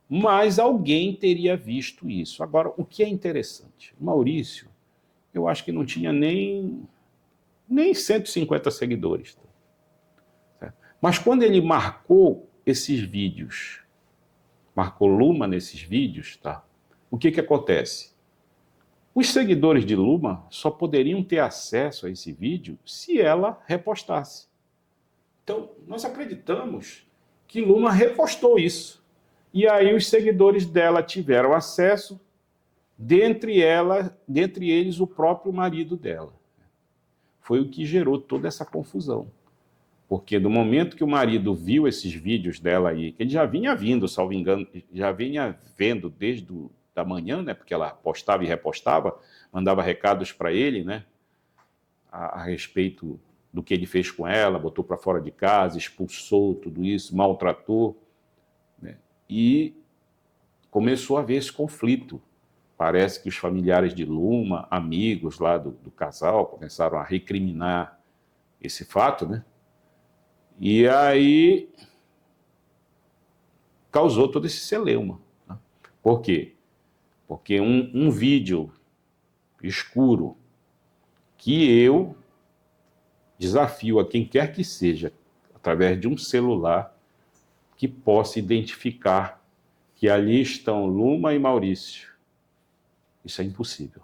Mas alguém teria visto isso. Agora, o que é interessante? Maurício, eu acho que não tinha nem 150 seguidores. Certo? Mas quando ele marcou esses vídeos, marcou Luma nesses vídeos, tá? O que acontece? Os seguidores de Luma só poderiam ter acesso a esse vídeo se ela repostasse. Então, nós acreditamos que Luma repostou isso. E aí os seguidores dela tiveram acesso, dentre eles o próprio marido dela. Foi o que gerou toda essa confusão. Porque no momento que o marido viu esses vídeos dela aí, que ele já vinha vindo, salvo engano, já vinha vendo desde da manhã, né, porque ela postava e repostava, mandava recados para ele, né, a respeito do que ele fez com ela, botou para fora de casa, expulsou tudo isso, maltratou, né, e começou a haver esse conflito. Parece que os familiares de Luma, amigos lá do casal, começaram a recriminar esse fato, né, e aí causou todo esse celeuma. Né? Por quê? Porque um vídeo escuro que eu desafio a quem quer que seja, através de um celular, que possa identificar que ali estão Luma e Maurício. Isso é impossível.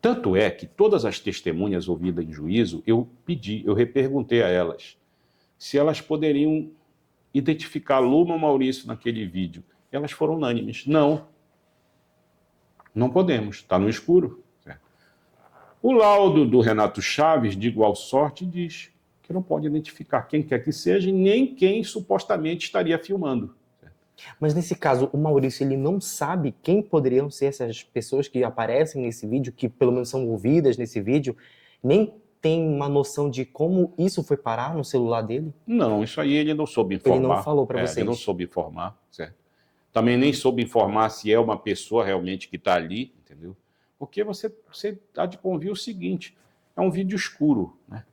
Tanto é que todas as testemunhas ouvidas em juízo, eu reperguntei a elas se elas poderiam identificar Luma ou Maurício naquele vídeo. Elas foram unânimes. Não podemos, está no escuro. Certo? O laudo do Renato Chaves, de igual sorte, diz que não pode identificar quem quer que seja e nem quem supostamente estaria filmando. Certo? Mas nesse caso, o Maurício ele não sabe quem poderiam ser essas pessoas que aparecem nesse vídeo, que pelo menos são ouvidas nesse vídeo, nem tem uma noção de como isso foi parar no celular dele? Não, isso aí ele não soube informar. Ele não falou para vocês? Ele não soube informar, certo? Também nem soube informar se é uma pessoa realmente que está ali, entendeu? Porque você há de convir o seguinte, é um vídeo escuro, né?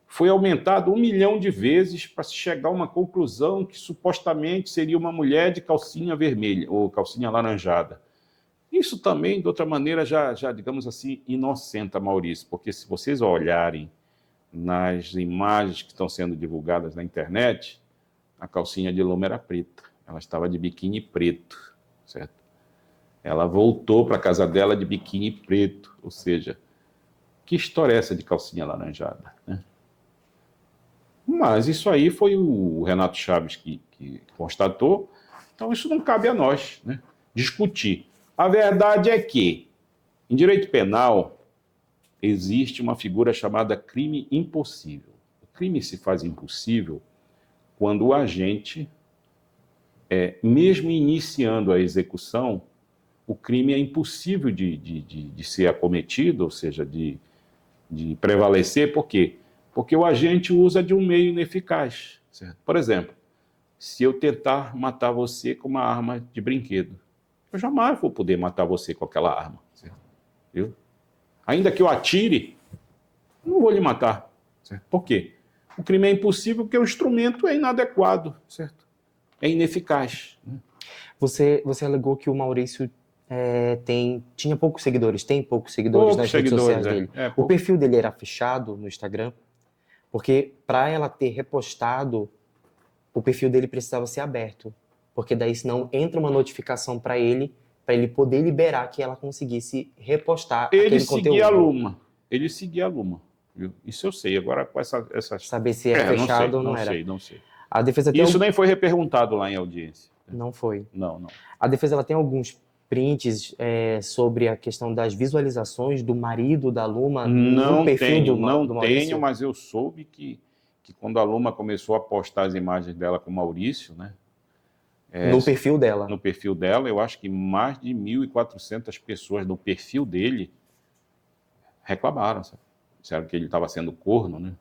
Foi aumentado 1 milhão de vezes para se chegar a uma conclusão que supostamente seria uma mulher de calcinha vermelha ou calcinha alaranjada. Isso também, de outra maneira, já digamos assim, inocenta Maurício, porque se vocês olharem nas imagens que estão sendo divulgadas na internet, a calcinha de Luma era preta. Ela estava de biquíni preto, certo? Ela voltou para a casa dela de biquíni preto, ou seja, que história é essa de calcinha alaranjada, né? Mas isso aí foi o Renato Chaves que constatou, então isso não cabe a nós, né, discutir. A verdade é que, em direito penal, existe uma figura chamada crime impossível. O crime se faz impossível quando o agente, mesmo iniciando a execução, o crime é impossível de ser acometido, ou seja, de prevalecer. Por quê? Porque o agente usa de um meio ineficaz, certo? Por exemplo, se eu tentar matar você com uma arma de brinquedo, eu jamais vou poder matar você com aquela arma, certo? Viu? Ainda que eu atire, não vou lhe matar, certo? Por quê? O crime é impossível porque o instrumento é inadequado, certo? É ineficaz, né? Você alegou que o Maurício tinha poucos seguidores, tem poucos seguidores nas redes sociais dele. O perfil dele era fechado no Instagram, porque para ela ter repostado, o perfil dele precisava ser aberto, porque daí senão entra uma notificação para ele poder liberar que ela conseguisse repostar aquele conteúdo. Ele seguia a Luma. Viu? Isso eu sei. Agora com essa... Saber se é fechado ou não era. Não sei. A defesa isso nem foi reperguntado lá em audiência. Não foi? Não. A defesa ela tem alguns prints sobre a questão das visualizações do marido da Luma no perfil do Maurício? Não tenho, mas eu soube que quando a Luma começou a postar as imagens dela com o Maurício, né? No perfil dela? No perfil dela, eu acho que mais de 1.400 pessoas no perfil dele reclamaram, sabe? Disseram que ele estava sendo corno, né?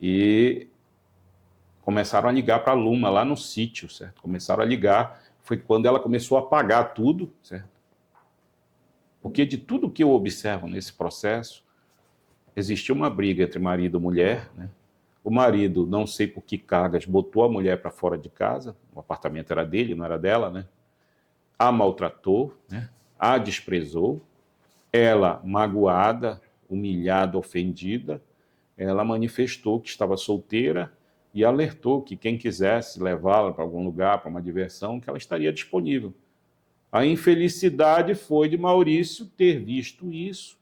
E começaram a ligar para a Luma lá no sítio, certo? Começaram a ligar, foi quando ela começou a apagar tudo, certo? Porque de tudo que eu observo nesse processo, existiu uma briga entre marido e mulher, né? O marido, não sei por que cargas, botou a mulher para fora de casa, o apartamento era dele, não era dela, né? A maltratou, né? A desprezou, ela, magoada, humilhada, ofendida, ela manifestou que estava solteira e alertou que quem quisesse levá-la para algum lugar, para uma diversão, que ela estaria disponível. A infelicidade foi de Maurício ter visto isso,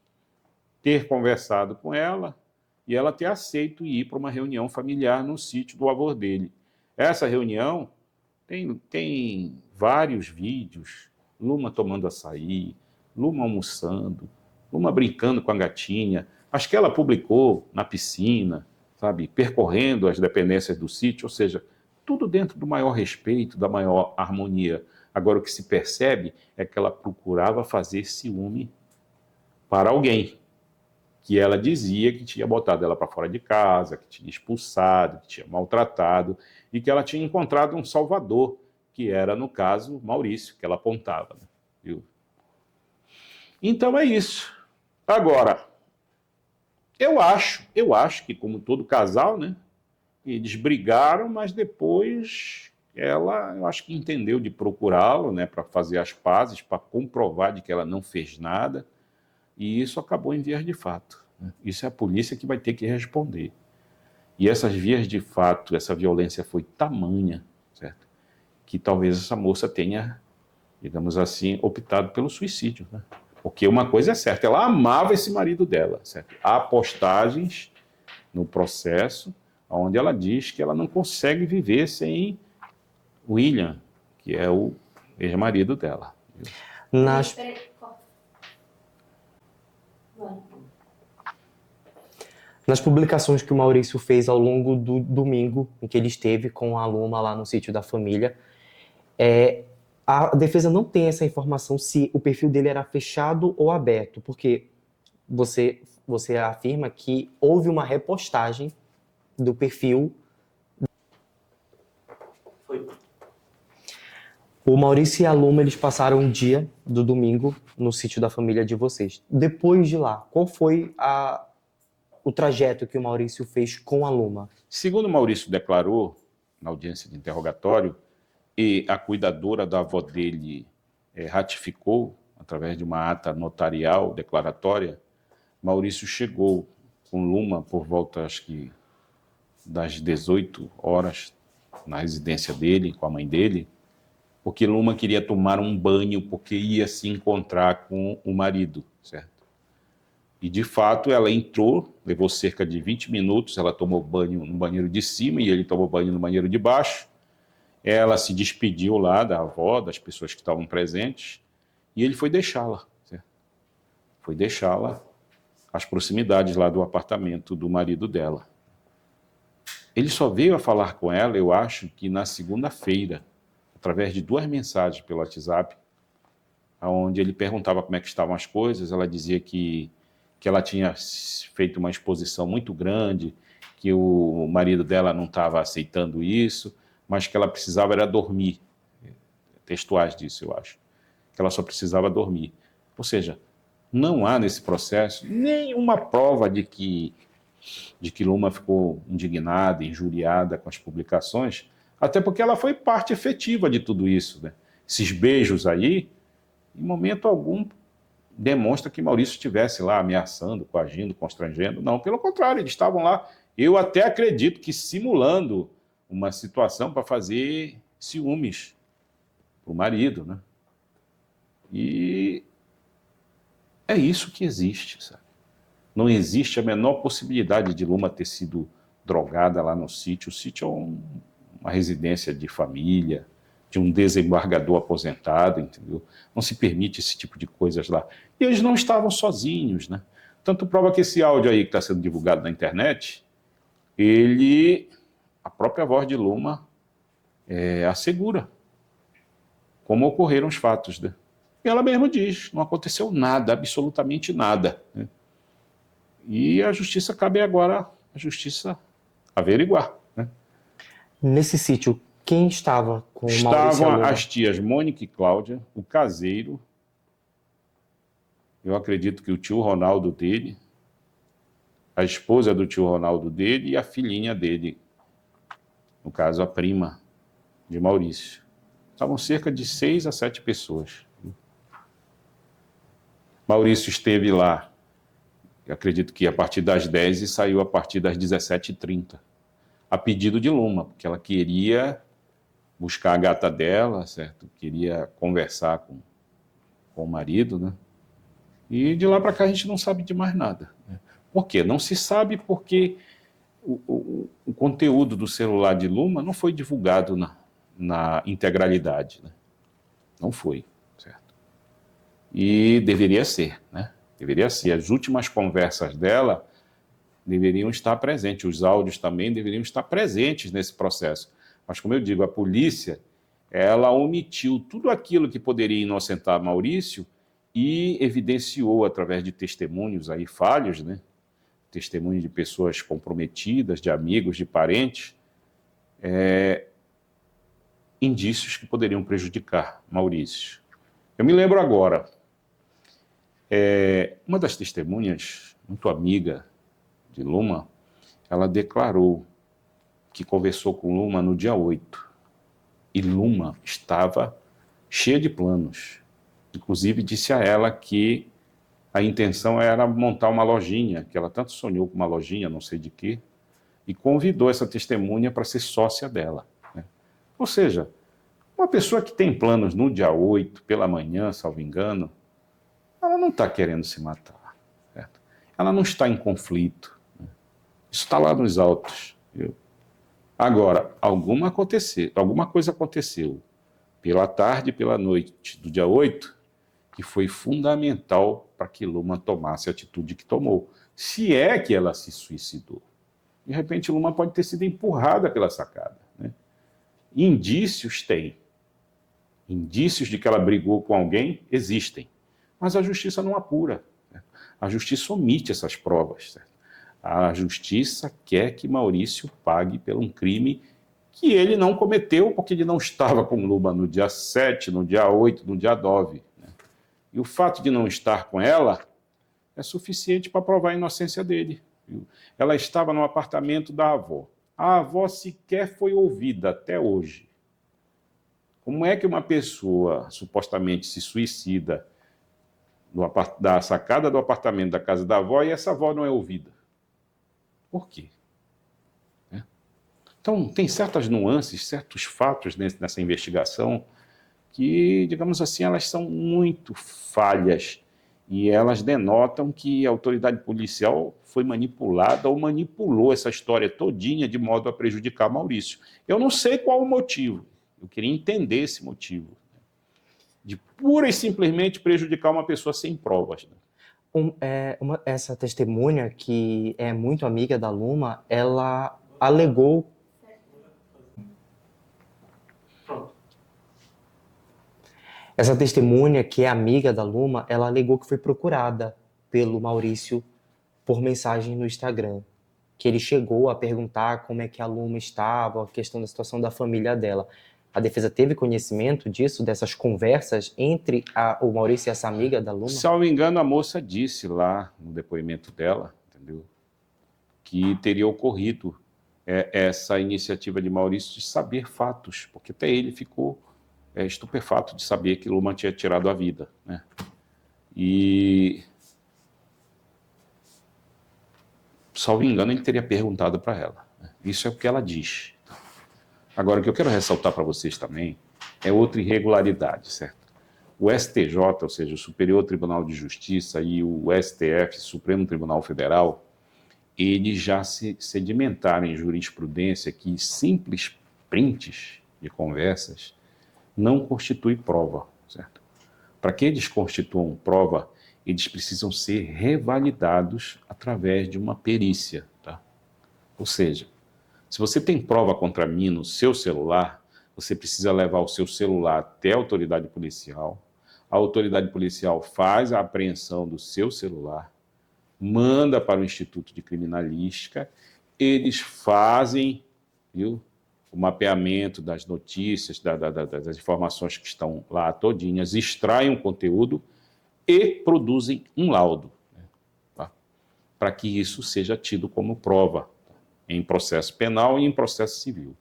ter conversado com ela e ela ter aceito ir para uma reunião familiar no sítio do avô dele. Essa reunião tem vários vídeos, Luma tomando açaí, Luma almoçando, Luma brincando com a gatinha. Acho que ela publicou na piscina, sabe, percorrendo as dependências do sítio, ou seja, tudo dentro do maior respeito, da maior harmonia. Agora, o que se percebe é que ela procurava fazer ciúme para alguém, que ela dizia que tinha botado ela para fora de casa, que tinha expulsado, que tinha maltratado, e que ela tinha encontrado um salvador, que era, no caso, Maurício, que ela apontava, né? Viu? Então é isso. Agora, eu acho que, como todo casal, né, eles brigaram, mas depois ela, eu acho que entendeu de procurá-lo, né, para fazer as pazes, para comprovar de que ela não fez nada, e isso acabou em vias de fato. Isso é a polícia que vai ter que responder. E essas vias de fato, essa violência foi tamanha, certo? Que talvez essa moça tenha, digamos assim, optado pelo suicídio, né? Porque uma coisa é certa, ela amava esse marido dela, certo? Há postagens no processo onde ela diz que ela não consegue viver sem William, que é o ex-marido dela. Nas publicações que o Maurício fez ao longo do domingo, em que ele esteve com a Luma lá no sítio da família, a defesa não tem essa informação se o perfil dele era fechado ou aberto, porque você afirma que houve uma repostagem do perfil. O Maurício e a Luma, eles passaram um dia do domingo no sítio da família de vocês. Depois de lá, qual foi o trajeto que o Maurício fez com a Luma? Segundo o Maurício declarou na audiência de interrogatório, e a cuidadora da avó dele através de uma ata notarial declaratória, Maurício chegou com Luma por volta, acho que, das 18 horas, na residência dele, com a mãe dele, porque Luma queria tomar um banho, porque ia se encontrar com o marido, certo? E, de fato, ela entrou, levou cerca de 20 minutos, ela tomou banho no banheiro de cima e ele tomou banho no banheiro de baixo. Ela se despediu lá da avó, das pessoas que estavam presentes, e ele foi deixá-la, certo? Foi deixá-la às proximidades lá do apartamento do marido dela. Ele só veio a falar com ela, eu acho, que na segunda-feira, através de 2 mensagens pelo WhatsApp, onde ele perguntava como é que estavam as coisas, ela dizia que ela tinha feito uma exposição muito grande, que o marido dela não estava aceitando isso, mas que ela precisava era dormir. Textuais disso, eu acho. Que ela só precisava dormir. Ou seja, não há nesse processo nenhuma prova de que Luma ficou indignada, injuriada com as publicações, até porque ela foi parte efetiva de tudo isso, né? Esses beijos aí, em momento algum, demonstra que Maurício estivesse lá ameaçando, coagindo, constrangendo. Não, pelo contrário, eles estavam lá, eu até acredito que simulando uma situação para fazer ciúmes para o marido, né? E é isso que existe, sabe? Não existe a menor possibilidade de Luma ter sido drogada lá no sítio. O sítio é uma residência de família, de um desembargador aposentado, entendeu? Não se permite esse tipo de coisas lá. E eles não estavam sozinhos, né? Tanto prova que esse áudio aí que está sendo divulgado na internet, a própria voz de Luma assegura como ocorreram os fatos, né? E ela mesma diz, não aconteceu nada, absolutamente nada, né? E a justiça cabe agora, a justiça averiguar, né? Nesse sítio, quem estava com o Maurício Estavam Luma? as tias Mônica e Cláudia, o caseiro, eu acredito que o tio Ronaldo dele, a esposa do tio Ronaldo dele e a filhinha dele, no caso a prima de Maurício. Estavam cerca de 6 a 7 pessoas. Maurício esteve lá, eu acredito que a partir das 10 e saiu a partir das 17h30, a pedido de Luma, porque ela queria buscar a gata dela, certo? Queria conversar com o marido, né? E de lá para cá a gente não sabe de mais nada, né? Por quê? Não se sabe porque o conteúdo do celular de Luma não foi divulgado na integralidade, né? Não foi, certo? E deveria ser, né? Deveria ser. As últimas conversas dela deveriam estar presentes, os áudios também deveriam estar presentes nesse processo. Mas, como eu digo, a polícia, ela omitiu tudo aquilo que poderia inocentar Maurício e evidenciou, através de testemunhos aí falhos, né? Testemunhos de pessoas comprometidas, de amigos, de parentes, indícios que poderiam prejudicar Maurício. Eu me lembro agora, uma das testemunhas, muito amiga de Luma, ela declarou que conversou com Luma no dia 8. E Luma estava cheia de planos. Inclusive disse a ela que a intenção era montar uma lojinha, que ela tanto sonhou com uma lojinha, não sei de quê, e convidou essa testemunha para ser sócia dela, né? Ou seja, uma pessoa que tem planos no dia 8, pela manhã, salvo engano, ela não está querendo se matar, certo? Ela não está em conflito, né? Isso está lá nos autos, viu? Agora, alguma coisa aconteceu pela tarde e pela noite do dia 8, que foi fundamental para que Luma tomasse a atitude que tomou. Se é que ela se suicidou. De repente, Luma pode ter sido empurrada pela sacada, né? Indícios tem. Indícios de que ela brigou com alguém existem. Mas a justiça não apura, né? A justiça omite essas provas, certo? A justiça quer que Maurício pague por um crime que ele não cometeu, porque ele não estava com Luma no dia 7, no dia 8, no dia 9. Né? E o fato de não estar com ela é suficiente para provar a inocência dele. Viu? Ela estava no apartamento da avó. A avó sequer foi ouvida até hoje. Como é que uma pessoa supostamente se suicida da sacada do apartamento da casa da avó e essa avó não é ouvida? Por quê? Então, tem certas nuances, certos fatos nessa investigação que, digamos assim, elas são muito falhas e elas denotam que a autoridade policial foi manipulada ou manipulou essa história todinha de modo a prejudicar Maurício. Eu não sei qual o motivo, eu queria entender esse motivo, de pura e simplesmente prejudicar uma pessoa sem provas. Essa testemunha, que é muito amiga da Luma, ela alegou. Essa testemunha, que é amiga da Luma, ela alegou que foi procurada pelo Maurício por mensagem no Instagram, que ele chegou a perguntar como é que a Luma estava, a questão da situação da família dela. A defesa teve conhecimento disso, dessas conversas entre o Maurício e essa amiga da Luma? Se eu não me engano, a moça disse lá no depoimento dela, entendeu, que teria ocorrido essa iniciativa de Maurício de saber fatos, porque até ele ficou estupefato de saber que Luma tinha tirado a vida, né? E, salvo engano, ele teria perguntado para ela, né? Isso é o que ela diz. Agora, o que eu quero ressaltar para vocês também é outra irregularidade, certo? O STJ, ou seja, o Superior Tribunal de Justiça, e o STF, Supremo Tribunal Federal, eles já se sedimentaram em jurisprudência que simples prints de conversas não constitui prova, certo? Para que eles constituam prova, eles precisam ser revalidados através de uma perícia, tá? Ou seja, se você tem prova contra mim no seu celular, você precisa levar o seu celular até a autoridade policial faz a apreensão do seu celular, manda para o Instituto de Criminalística, eles fazem, viu, o mapeamento das notícias, das informações que estão lá todinhas, extraem o conteúdo e produzem um laudo, né, tá? Para que isso seja tido como prova em processo penal e em processo civil.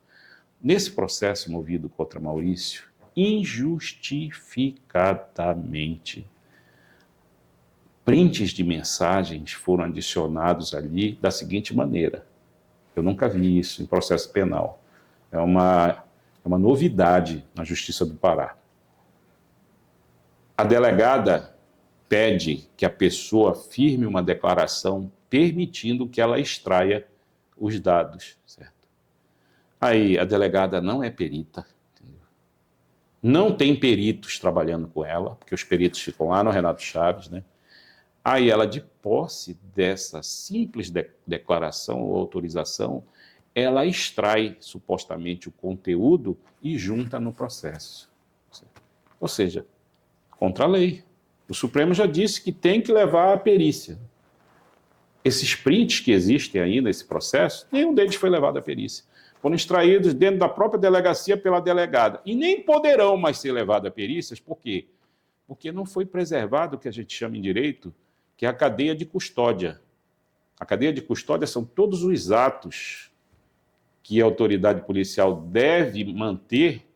Nesse processo movido contra Maurício, injustificadamente, prints de mensagens foram adicionados ali da seguinte maneira. Eu nunca vi isso em processo penal. É uma novidade na Justiça do Pará. A delegada pede que a pessoa firme uma declaração permitindo que ela extraia os dados, certo? Aí a delegada não é perita, entendeu? Não tem peritos trabalhando com ela, porque os peritos ficam lá no Renato Chaves, né? Aí ela, de posse dessa simples declaração ou autorização, ela extrai supostamente o conteúdo e junta no processo. Ou seja, contra a lei. O Supremo já disse que tem que levar a perícia. Esses prints que existem aí nesse processo, nenhum deles foi levado à perícia. Foram extraídos dentro da própria delegacia pela delegada. E nem poderão mais ser levados a perícias, por quê? Porque não foi preservado o que a gente chama em direito, que é a cadeia de custódia. A cadeia de custódia são todos os atos que a autoridade policial deve manter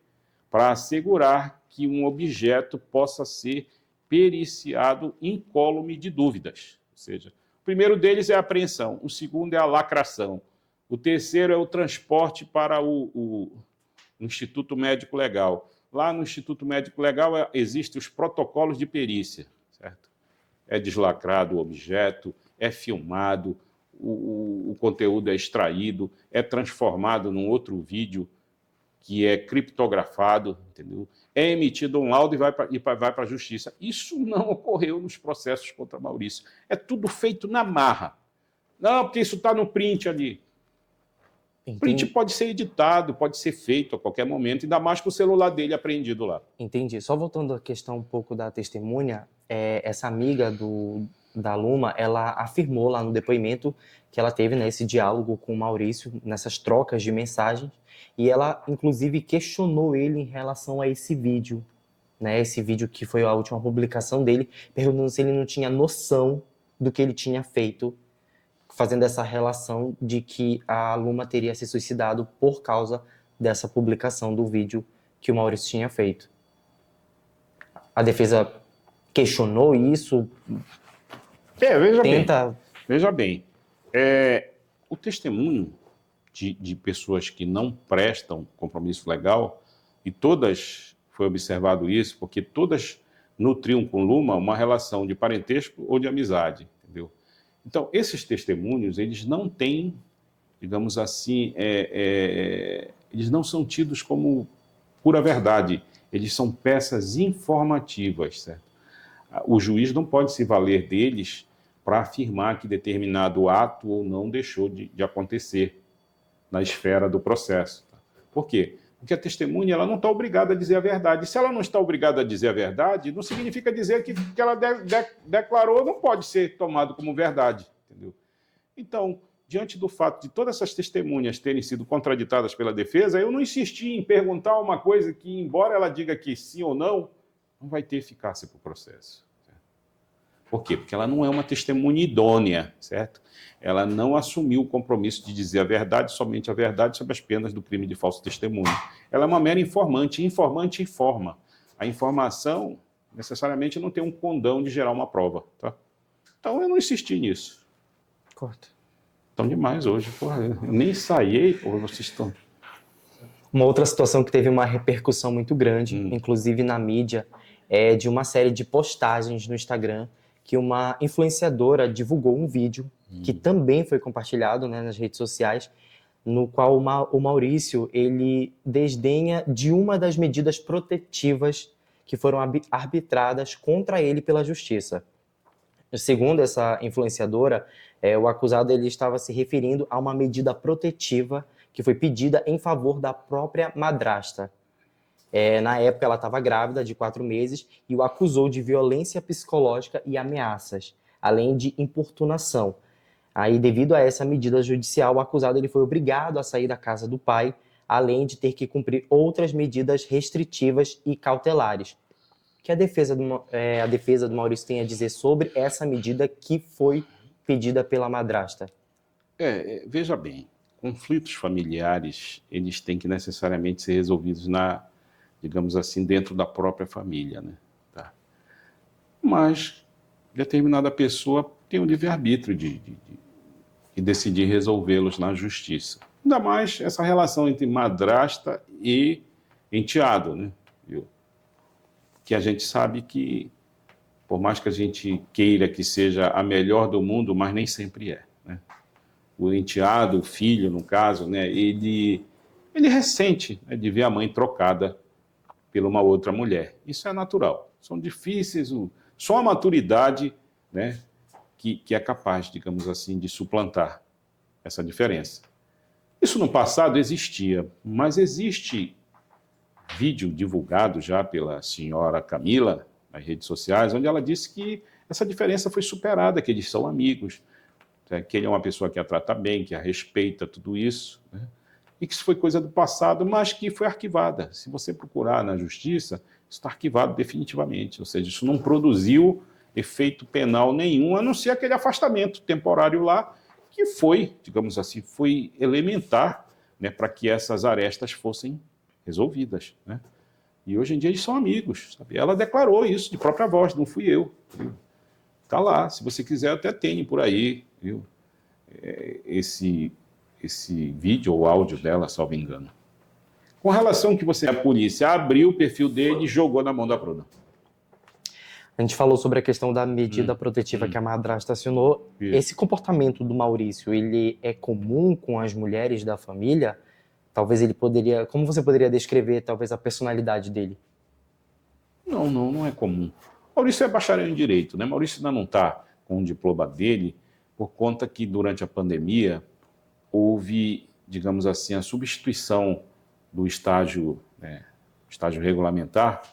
para assegurar que um objeto possa ser periciado incólume de dúvidas. Ou seja, o primeiro deles é a apreensão, o segundo é a lacração, o terceiro é o transporte para o Instituto Médico Legal. Lá no Instituto Médico Legal existem os protocolos de perícia, certo? É deslacrado o objeto, é filmado, o conteúdo é extraído, é transformado num outro vídeo que é criptografado, entendeu? É emitido um laudo e vai para a justiça. Isso não ocorreu nos processos contra Maurício. É tudo feito na marra. Não, porque isso está no print ali. O print pode ser editado, pode ser feito a qualquer momento, ainda mais com o celular dele apreendido lá. Entendi. Só voltando à questão um pouco da testemunha, essa amiga da Luma, ela afirmou lá no depoimento que ela teve, né, esse diálogo com o Maurício, nessas trocas de mensagens, e ela, inclusive, questionou ele em relação a esse vídeo, né, esse vídeo que foi a última publicação dele, perguntando se ele não tinha noção do que ele tinha feito, fazendo essa relação de que a Luma teria se suicidado por causa dessa publicação do vídeo que o Maurício tinha feito. A defesa questionou isso? Veja bem. o testemunho de pessoas que não prestam compromisso legal, e todas, foi observado isso, porque todas nutriam com Luma uma relação de parentesco ou de amizade, entendeu? Então, esses testemunhos, eles não têm, digamos assim, eles não são tidos como pura verdade, eles são peças informativas, certo? O juiz não pode se valer deles para afirmar que determinado ato ou não deixou de acontecer na esfera do processo. Por quê? Porque a testemunha ela não está obrigada a dizer a verdade. Se ela não está obrigada a dizer a verdade, não significa dizer que ela declarou não pode ser tomado como verdade. Entendeu? Então, diante do fato de todas essas testemunhas terem sido contraditadas pela defesa, eu não insisti em perguntar uma coisa que, embora ela diga que sim ou não vai ter eficácia para o processo. Certo? Por quê? Porque ela não é uma testemunha idônea, certo? Ela não assumiu o compromisso de dizer a verdade, somente a verdade, sob as penas do crime de falso testemunho. Ela é uma mera informante, informante informa. A informação, necessariamente, não tem um condão de gerar uma prova. Tá? Então, eu não insisti nisso. Corta. Estão demais hoje, porra. Eu nem ensaiei, porra, vocês estão... Uma outra situação que teve uma repercussão muito grande, inclusive na mídia, é de uma série de postagens no Instagram que uma influenciadora divulgou um vídeo que também foi compartilhado, né, nas redes sociais, no qual o Maurício ele desdenha de uma das medidas protetivas que foram arbitradas contra ele pela justiça. Segundo essa influenciadora, o acusado ele estava se referindo a uma medida protetiva que foi pedida em favor da própria madrasta. Na época, ela estava grávida de 4 meses e o acusou de violência psicológica e ameaças, além de importunação. Aí, devido a essa medida judicial, o acusado ele foi obrigado a sair da casa do pai, além de ter que cumprir outras medidas restritivas e cautelares. O que a defesa do Maurício tem a dizer sobre essa medida que foi pedida pela madrasta? Veja bem, conflitos familiares, eles têm que necessariamente ser resolvidos digamos assim, dentro da própria família, né? Tá. Mas determinada pessoa tem o livre-arbítrio de decidir resolvê-los na justiça. Ainda mais essa relação entre madrasta e enteado, né? Viu? Que a gente sabe que, por mais que a gente queira que seja a melhor do mundo, mas nem sempre é, né? O enteado, o filho, no caso, né, ele ressente, né, de ver a mãe trocada por uma outra mulher. Isso é natural. São difíceis, só a maturidade, né, que é capaz, digamos assim, de suplantar essa diferença. Isso no passado existia, mas existe vídeo divulgado já pela senhora Camila nas redes sociais, onde ela disse que essa diferença foi superada, que eles são amigos, que ele é uma pessoa que a trata bem, que a respeita, tudo isso, né? E que isso foi coisa do passado, mas que foi arquivada. Se você procurar na justiça, isso está arquivado definitivamente, ou seja, isso não produziu efeito penal nenhum, a não ser aquele afastamento temporário lá, que foi, digamos assim, foi elementar, né, para que essas arestas fossem resolvidas, né? E hoje em dia eles são amigos, sabe? Ela declarou isso de própria voz, não fui eu. Está lá, se você quiser, até tem por aí, viu? Esse vídeo ou áudio dela, salvo engano. Com relação ao que a polícia abriu o perfil dele e jogou na mão da Bruna. A gente falou sobre a questão da medida protetiva que a madrasta assinou. Isso. Esse comportamento do Maurício, ele é comum com as mulheres da família? Talvez ele poderia... Como você poderia descrever, talvez, a personalidade dele? Não é comum. Maurício é bacharel em Direito, né? Maurício ainda não está com o diploma dele, por conta que, durante a pandemia, houve, digamos assim, a substituição do estágio regulamentar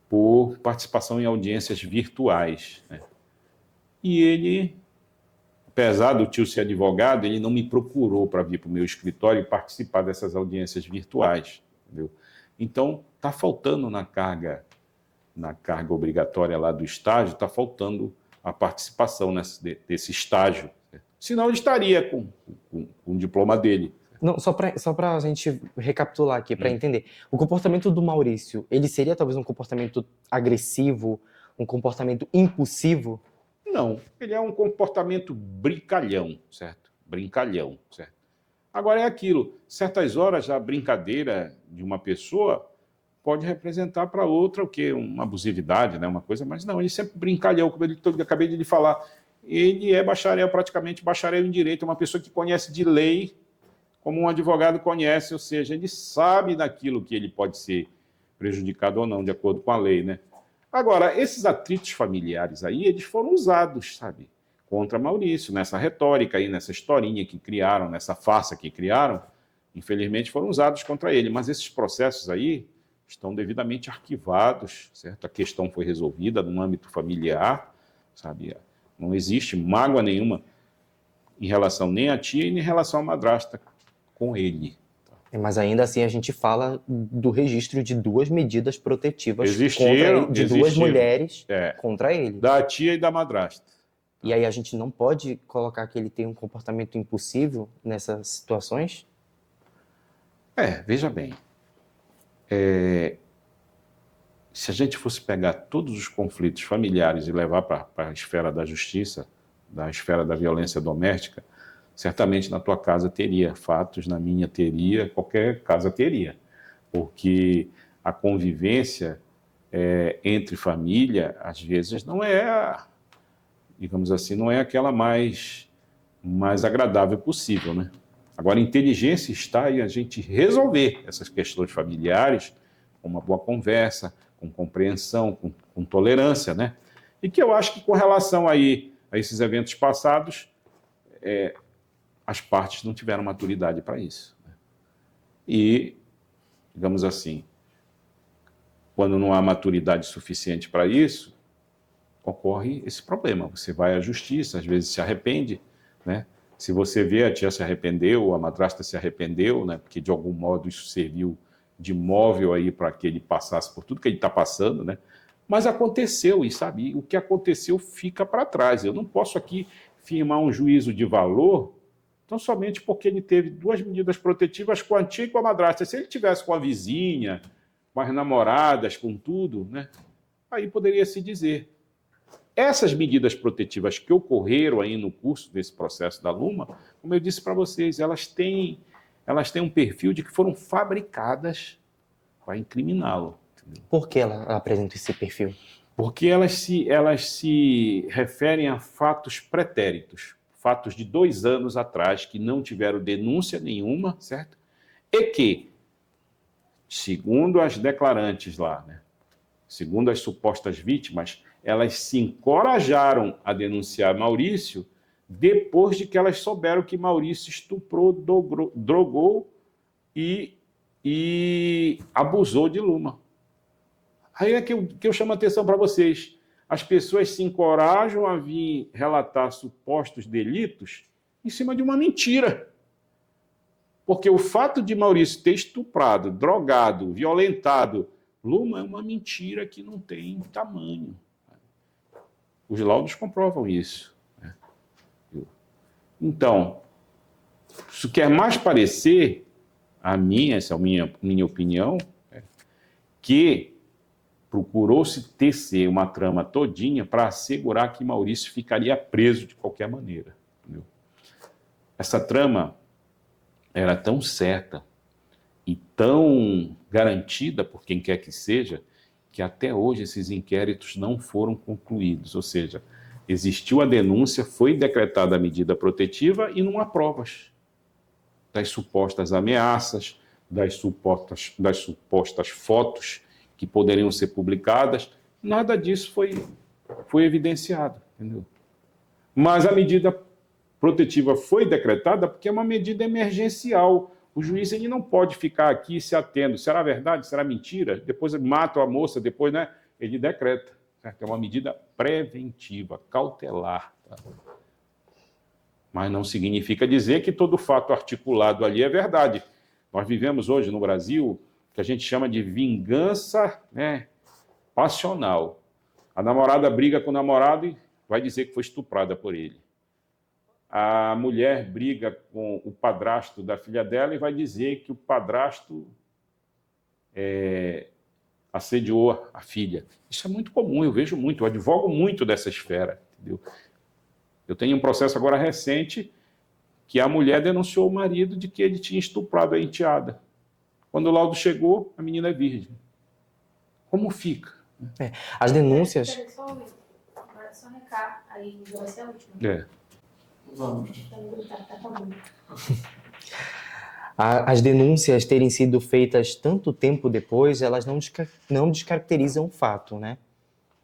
por participação em audiências virtuais, né? E ele, apesar do tio ser advogado, ele não me procurou para vir para o meu escritório e participar dessas audiências virtuais, entendeu? Então, está faltando na carga obrigatória lá do estágio, está faltando a participação desse estágio. Senão ele estaria com o diploma dele. Não, só para a gente recapitular aqui, para entender. O comportamento do Maurício, ele seria talvez um comportamento agressivo, um comportamento impulsivo? Não, ele é um comportamento brincalhão, certo? brincalhão, certo? Agora é aquilo, certas horas a brincadeira de uma pessoa pode representar para outra o quê? Uma abusividade, né? Uma coisa, mas não, ele sempre brincalhão, como eu acabei de lhe falar. Ele é bacharel, praticamente bacharel em direito, é uma pessoa que conhece de lei como um advogado conhece, ou seja, ele sabe daquilo que ele pode ser prejudicado ou não, de acordo com a lei, né? Agora, esses atritos familiares aí, eles foram usados, sabe, contra Maurício, nessa retórica aí, nessa historinha que criaram, nessa farsa que criaram, infelizmente foram usados contra ele, mas esses processos aí estão devidamente arquivados, certo? A questão foi resolvida no âmbito familiar, sabe? Não existe mágoa nenhuma em relação nem à tia e nem em relação à madrasta com ele. Mas ainda assim a gente fala do registro de 2 medidas protetivas Existiram, de 2 mulheres contra ele. Da tia e da madrasta. E aí a gente não pode colocar que ele tem um comportamento impossível nessas situações? Veja bem. Se a gente fosse pegar todos os conflitos familiares e levar para a esfera da justiça, da esfera da violência doméstica, certamente na tua casa teria fatos, na minha teria, qualquer casa teria. Porque a convivência entre família, às vezes, não é, digamos assim, não é aquela mais agradável possível, né? Agora, a inteligência está em a gente resolver essas questões familiares com uma boa conversa, com compreensão, com tolerância, né? E que eu acho que com relação aí a esses eventos passados, as partes não tiveram maturidade para isso, né? E, digamos assim, quando não há maturidade suficiente para isso, ocorre esse problema. Você vai à justiça, às vezes se arrepende, né? Se você vê, a tia se arrependeu, a madrasta se arrependeu, né? Porque de algum modo isso serviu de móvel aí para que ele passasse por tudo que ele está passando, né? Mas aconteceu, e sabe, o que aconteceu fica para trás. Eu não posso aqui firmar um juízo de valor tão somente porque ele teve 2 medidas protetivas com a tia e com a madrasta. Se ele tivesse com a vizinha, com as namoradas, com tudo, né? Aí poderia se dizer. Essas medidas protetivas que ocorreram aí no curso desse processo da Luma, como eu disse para vocês, elas têm um perfil de que foram fabricadas para incriminá-lo. Por que ela apresenta esse perfil? Porque elas se referem a fatos pretéritos, fatos de 2 anos atrás que não tiveram denúncia nenhuma, certo? E que, segundo as declarantes lá, né, segundo as supostas vítimas, elas se encorajaram a denunciar Maurício depois de que elas souberam que Maurício estuprou, drogou e abusou de Luma. Aí é que eu chamo a atenção para vocês. As pessoas se encorajam a vir relatar supostos delitos em cima de uma mentira. Porque o fato de Maurício ter estuprado, drogado, violentado Luma é uma mentira que não tem tamanho. Os laudos comprovam isso. Então, isso quer mais parecer, essa é a minha opinião, que procurou-se tecer uma trama todinha para assegurar que Maurício ficaria preso de qualquer maneira. Entendeu? Essa trama era tão certa e tão garantida por quem quer que seja, que até hoje esses inquéritos não foram concluídos. Ou seja, existiu a denúncia, foi decretada a medida protetiva e não há provas das supostas ameaças, das supostas fotos que poderiam ser publicadas. Nada disso foi evidenciado, entendeu? Mas a medida protetiva foi decretada porque é uma medida emergencial. O juiz ele não pode ficar aqui se atendo. Será verdade? Será mentira? Depois mata a moça, depois, né? Ele decreta. Certo? É uma medida preventiva, cautelar. Tá? Mas não significa dizer que todo fato articulado ali é verdade. Nós vivemos hoje no Brasil o que a gente chama de vingança, né, passional. A namorada briga com o namorado e vai dizer que foi estuprada por ele. A mulher briga com o padrasto da filha dela e vai dizer que o padrasto assediou a filha. Isso é muito comum, eu vejo muito, eu advogo muito dessa esfera. Entendeu? Eu tenho um processo agora recente que a mulher denunciou o marido de que ele tinha estuprado a enteada. Quando o laudo chegou, a menina é virgem. Como fica? As denúncias... Peraí, só recar, aí vai ser a última. Vamos. Tá bom. As denúncias terem sido feitas tanto tempo depois, elas não descaracterizam o fato, né?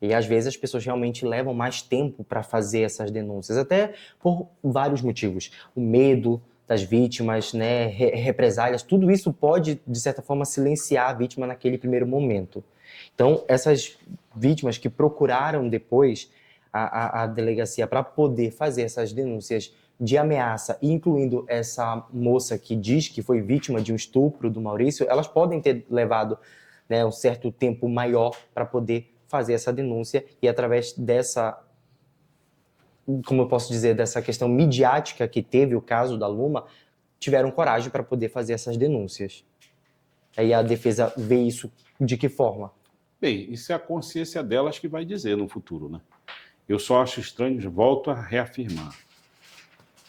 E às vezes as pessoas realmente levam mais tempo para fazer essas denúncias, até por vários motivos. O medo das vítimas, né, represálias, tudo isso pode, de certa forma, silenciar a vítima naquele primeiro momento. Então, essas vítimas que procuraram depois a delegacia para poder fazer essas denúncias de ameaça, incluindo essa moça que diz que foi vítima de um estupro do Maurício, elas podem ter levado, né, um certo tempo maior para poder fazer essa denúncia e através dessa, como eu posso dizer, dessa questão midiática que teve o caso da Luma, tiveram coragem para poder fazer essas denúncias. Aí a defesa vê isso de que forma? Bem, isso é a consciência delas que vai dizer no futuro, né? Eu só acho estranho, volto a reafirmar.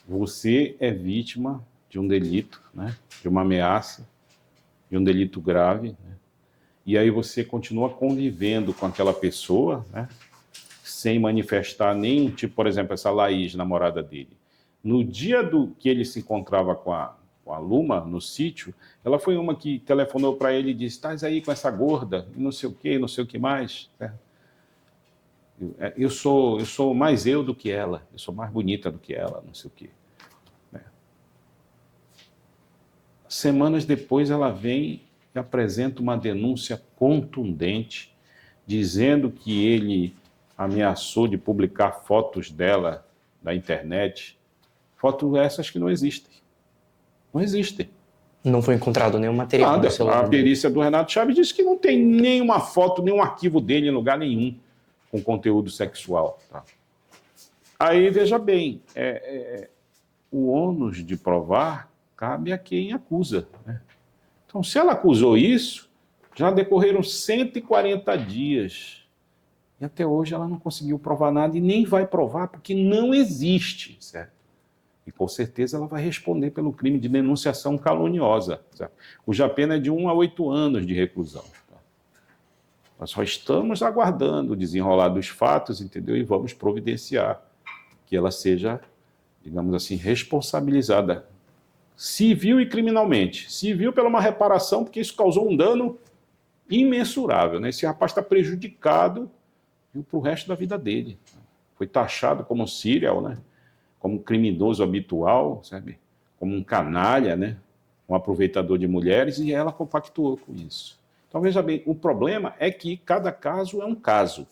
Você é vítima de um delito, né? De uma ameaça, de um delito grave, né? E aí você continua convivendo com aquela pessoa, né? Sem manifestar nenhum tipo, por exemplo, essa Laís, namorada dele. No dia que ele se encontrava com a Luma, no sítio, ela foi uma que telefonou para ele e disse: "Estás aí com essa gorda, e não sei o quê, não sei o que mais. Né? Eu sou mais eu do que ela, eu sou mais bonita do que ela, não sei o quê." Né? Semanas depois ela vem e apresenta uma denúncia contundente, dizendo que ele ameaçou de publicar fotos dela na internet, fotos essas que não existem. Não existem. Não foi encontrado nenhum material Nada. no celular. A perícia do Renato Chaves disse que não tem nenhuma foto, nenhum arquivo dele em lugar nenhum com conteúdo sexual. Tá? Aí, veja bem, o ônus de provar cabe a quem acusa. Né? Então, se ela acusou isso, já decorreram 140 dias. E até hoje ela não conseguiu provar nada e nem vai provar, porque não existe, certo? E com certeza ela vai responder pelo crime de denunciação caluniosa, certo? Cuja pena é de 1 a 8 anos de reclusão. Tá? Nós só estamos aguardando o desenrolar dos fatos, entendeu? E vamos providenciar que ela seja, digamos assim, responsabilizada civil e criminalmente. Civil pela uma reparação, porque isso causou um dano imensurável. Né? Esse rapaz está prejudicado para o resto da vida dele. Foi taxado como serial, né? Como criminoso habitual, sabe? Como um canalha, né? Um aproveitador de mulheres, e ela compactuou com isso. Então, veja bem, o problema é que cada caso é um caso.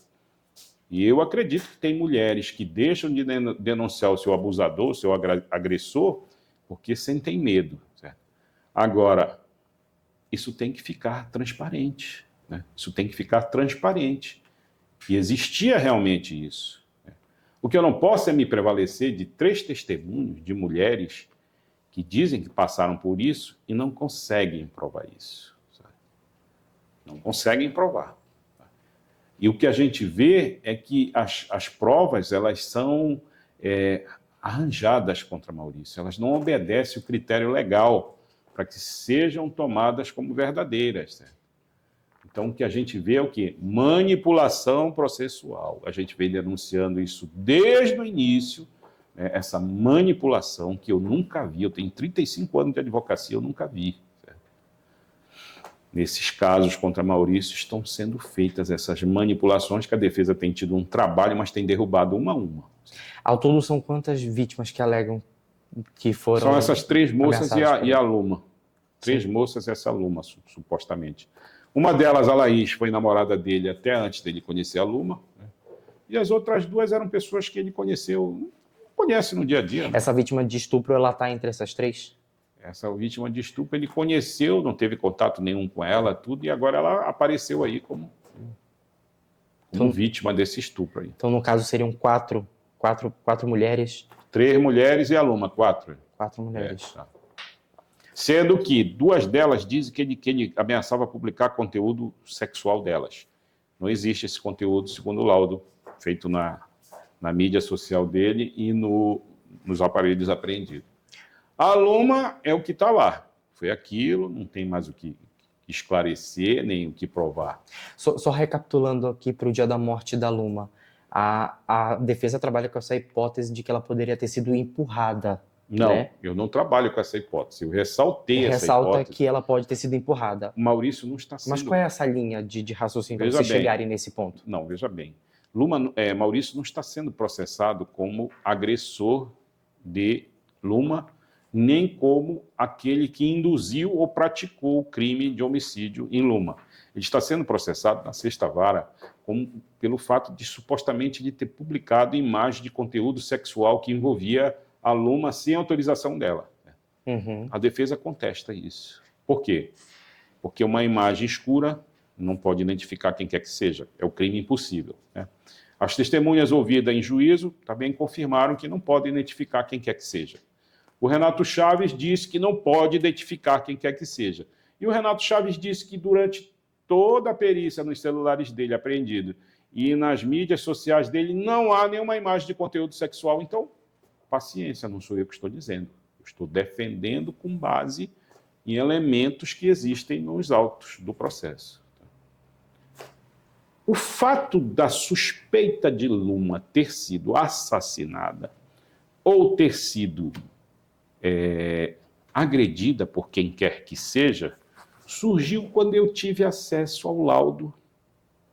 E eu acredito que tem mulheres que deixam de denunciar o seu abusador, o seu agressor, porque sentem medo. Certo? Agora, isso tem que ficar transparente. Né? Isso tem que ficar transparente. E existia realmente isso. O que eu não posso é me prevalecer de 3 testemunhos de mulheres que dizem que passaram por isso e não conseguem provar isso. Sabe? Não conseguem provar. E o que a gente vê é que as provas, elas são arranjadas contra Maurício. Elas não obedecem o critério legal para que sejam tomadas como verdadeiras. Certo? Então, o que a gente vê é o quê? Manipulação processual. A gente vem denunciando isso desde o início, né? Essa manipulação que eu nunca vi. Eu tenho 35 anos de advocacia, eu nunca vi. Certo? Nesses casos contra Maurício estão sendo feitas essas manipulações que a defesa tem tido um trabalho, mas tem derrubado uma a uma. Ao todo, são quantas vítimas que alegam que foram... São essas 3 moças e ameaçadas a Luma. 3 moças e essa Luma, supostamente. Uma delas, a Laís, foi namorada dele até antes dele conhecer a Luma. Né? E as outras 2 eram pessoas que ele conheceu, conhece no dia a dia. Né? Essa vítima de estupro, ela está entre essas 3? Essa vítima de estupro, ele conheceu, não teve contato nenhum com ela, tudo, e agora ela apareceu aí como Então, vítima desse estupro aí. Então, no caso, seriam 4 mulheres? 3 mulheres e a Luma, 4. 4 mulheres. Tá. Sendo que 2 delas dizem que ele ameaçava publicar conteúdo sexual delas. Não existe esse conteúdo, segundo o laudo, feito na mídia social dele e nos aparelhos apreendidos. A Luma é o que está lá. Foi aquilo, não tem mais o que esclarecer, nem o que provar. Só recapitulando aqui para o dia da morte da Luma, a defesa trabalha com essa hipótese de que ela poderia ter sido empurrada. Não, né? eu não trabalho com essa hipótese. Eu ressaltei essa Ressalta hipótese. que ela pode ter sido empurrada. O Maurício não está sendo... Mas qual é essa linha de raciocínio para Veja vocês bem. chegarem nesse ponto? Não, veja bem. Maurício não está sendo processado como agressor de Luma, nem como aquele que induziu ou praticou o crime de homicídio em Luma. Ele está sendo processado na sexta vara pelo fato de supostamente de ter publicado imagem de conteúdo sexual que envolvia a Luma sem autorização dela. Uhum. A defesa contesta isso. Por quê? Porque uma imagem escura não pode identificar quem quer que seja. É o crime impossível. Né? As testemunhas ouvidas em juízo também confirmaram que não podem identificar quem quer que seja. O Renato Chaves disse que não pode identificar quem quer que seja. E o Renato Chaves disse que durante toda a perícia nos celulares dele apreendido e nas mídias sociais dele não há nenhuma imagem de conteúdo sexual. Então, paciência, não sou eu que estou dizendo. Eu estou defendendo com base em elementos que existem nos autos do processo. O fato da suspeita de Luma ter sido assassinada ou ter sido agredida por quem quer que seja, surgiu quando eu tive acesso ao laudo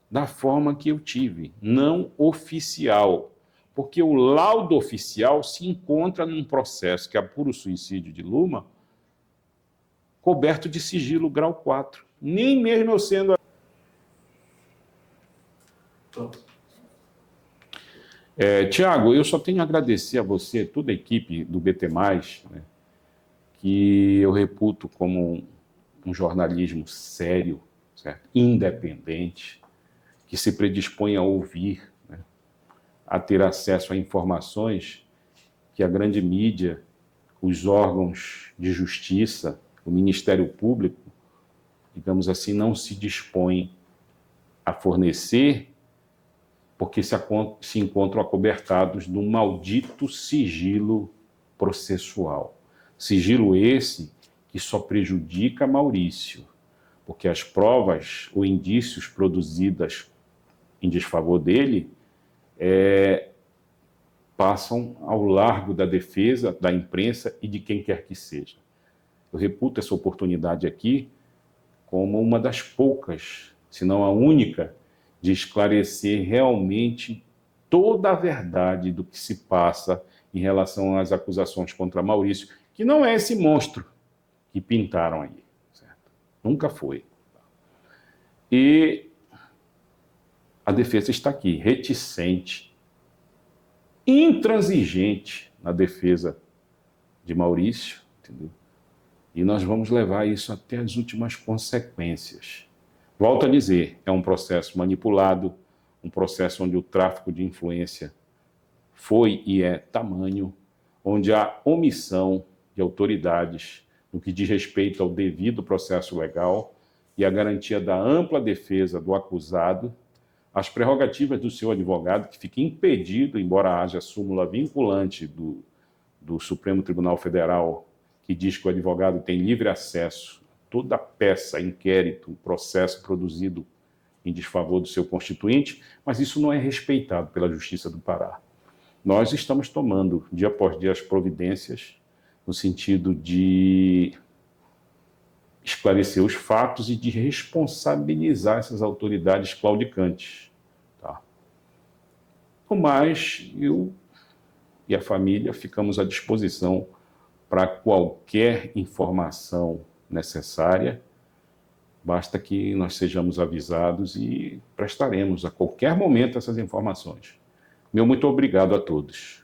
da forma que eu tive, não oficial. Porque o laudo oficial se encontra num processo que apura o suicídio de Luma, coberto de sigilo grau 4. Nem mesmo eu sendo... Tiago, eu só tenho a agradecer a você, toda a equipe do BT+, né, que eu reputo como um jornalismo sério, certo? Independente, que se predispõe a ouvir, né, a ter acesso a informações que a grande mídia, os órgãos de justiça, o Ministério Público, digamos assim, não se dispõem a fornecer porque se encontram acobertados num maldito sigilo processual. Sigilo esse que só prejudica Maurício, porque as provas ou indícios produzidas em desfavor dele passam ao largo da defesa, da imprensa e de quem quer que seja. Eu reputo essa oportunidade aqui como uma das poucas, se não a única, de esclarecer realmente toda a verdade do que se passa em relação às acusações contra Maurício, que não é esse monstro que pintaram aí, certo? Nunca foi. E a defesa está aqui, reticente, intransigente na defesa de Maurício, entendeu? E nós vamos levar isso até as últimas consequências. Volto a dizer, é um processo manipulado, um processo onde o tráfico de influência foi e é tamanho, onde há omissão de autoridades no que diz respeito ao devido processo legal e a garantia da ampla defesa do acusado, as prerrogativas do seu advogado, que fica impedido, embora haja súmula vinculante do Supremo Tribunal Federal, que diz que o advogado tem livre acesso toda peça, inquérito, processo produzido em desfavor do seu constituinte, mas isso não é respeitado pela Justiça do Pará. Nós estamos tomando, dia após dia, as providências no sentido de esclarecer os fatos e de responsabilizar essas autoridades claudicantes. Tá? Mas eu e a família ficamos à disposição para qualquer informação necessária, basta que nós sejamos avisados e prestaremos a qualquer momento essas informações. Meu muito obrigado a todos.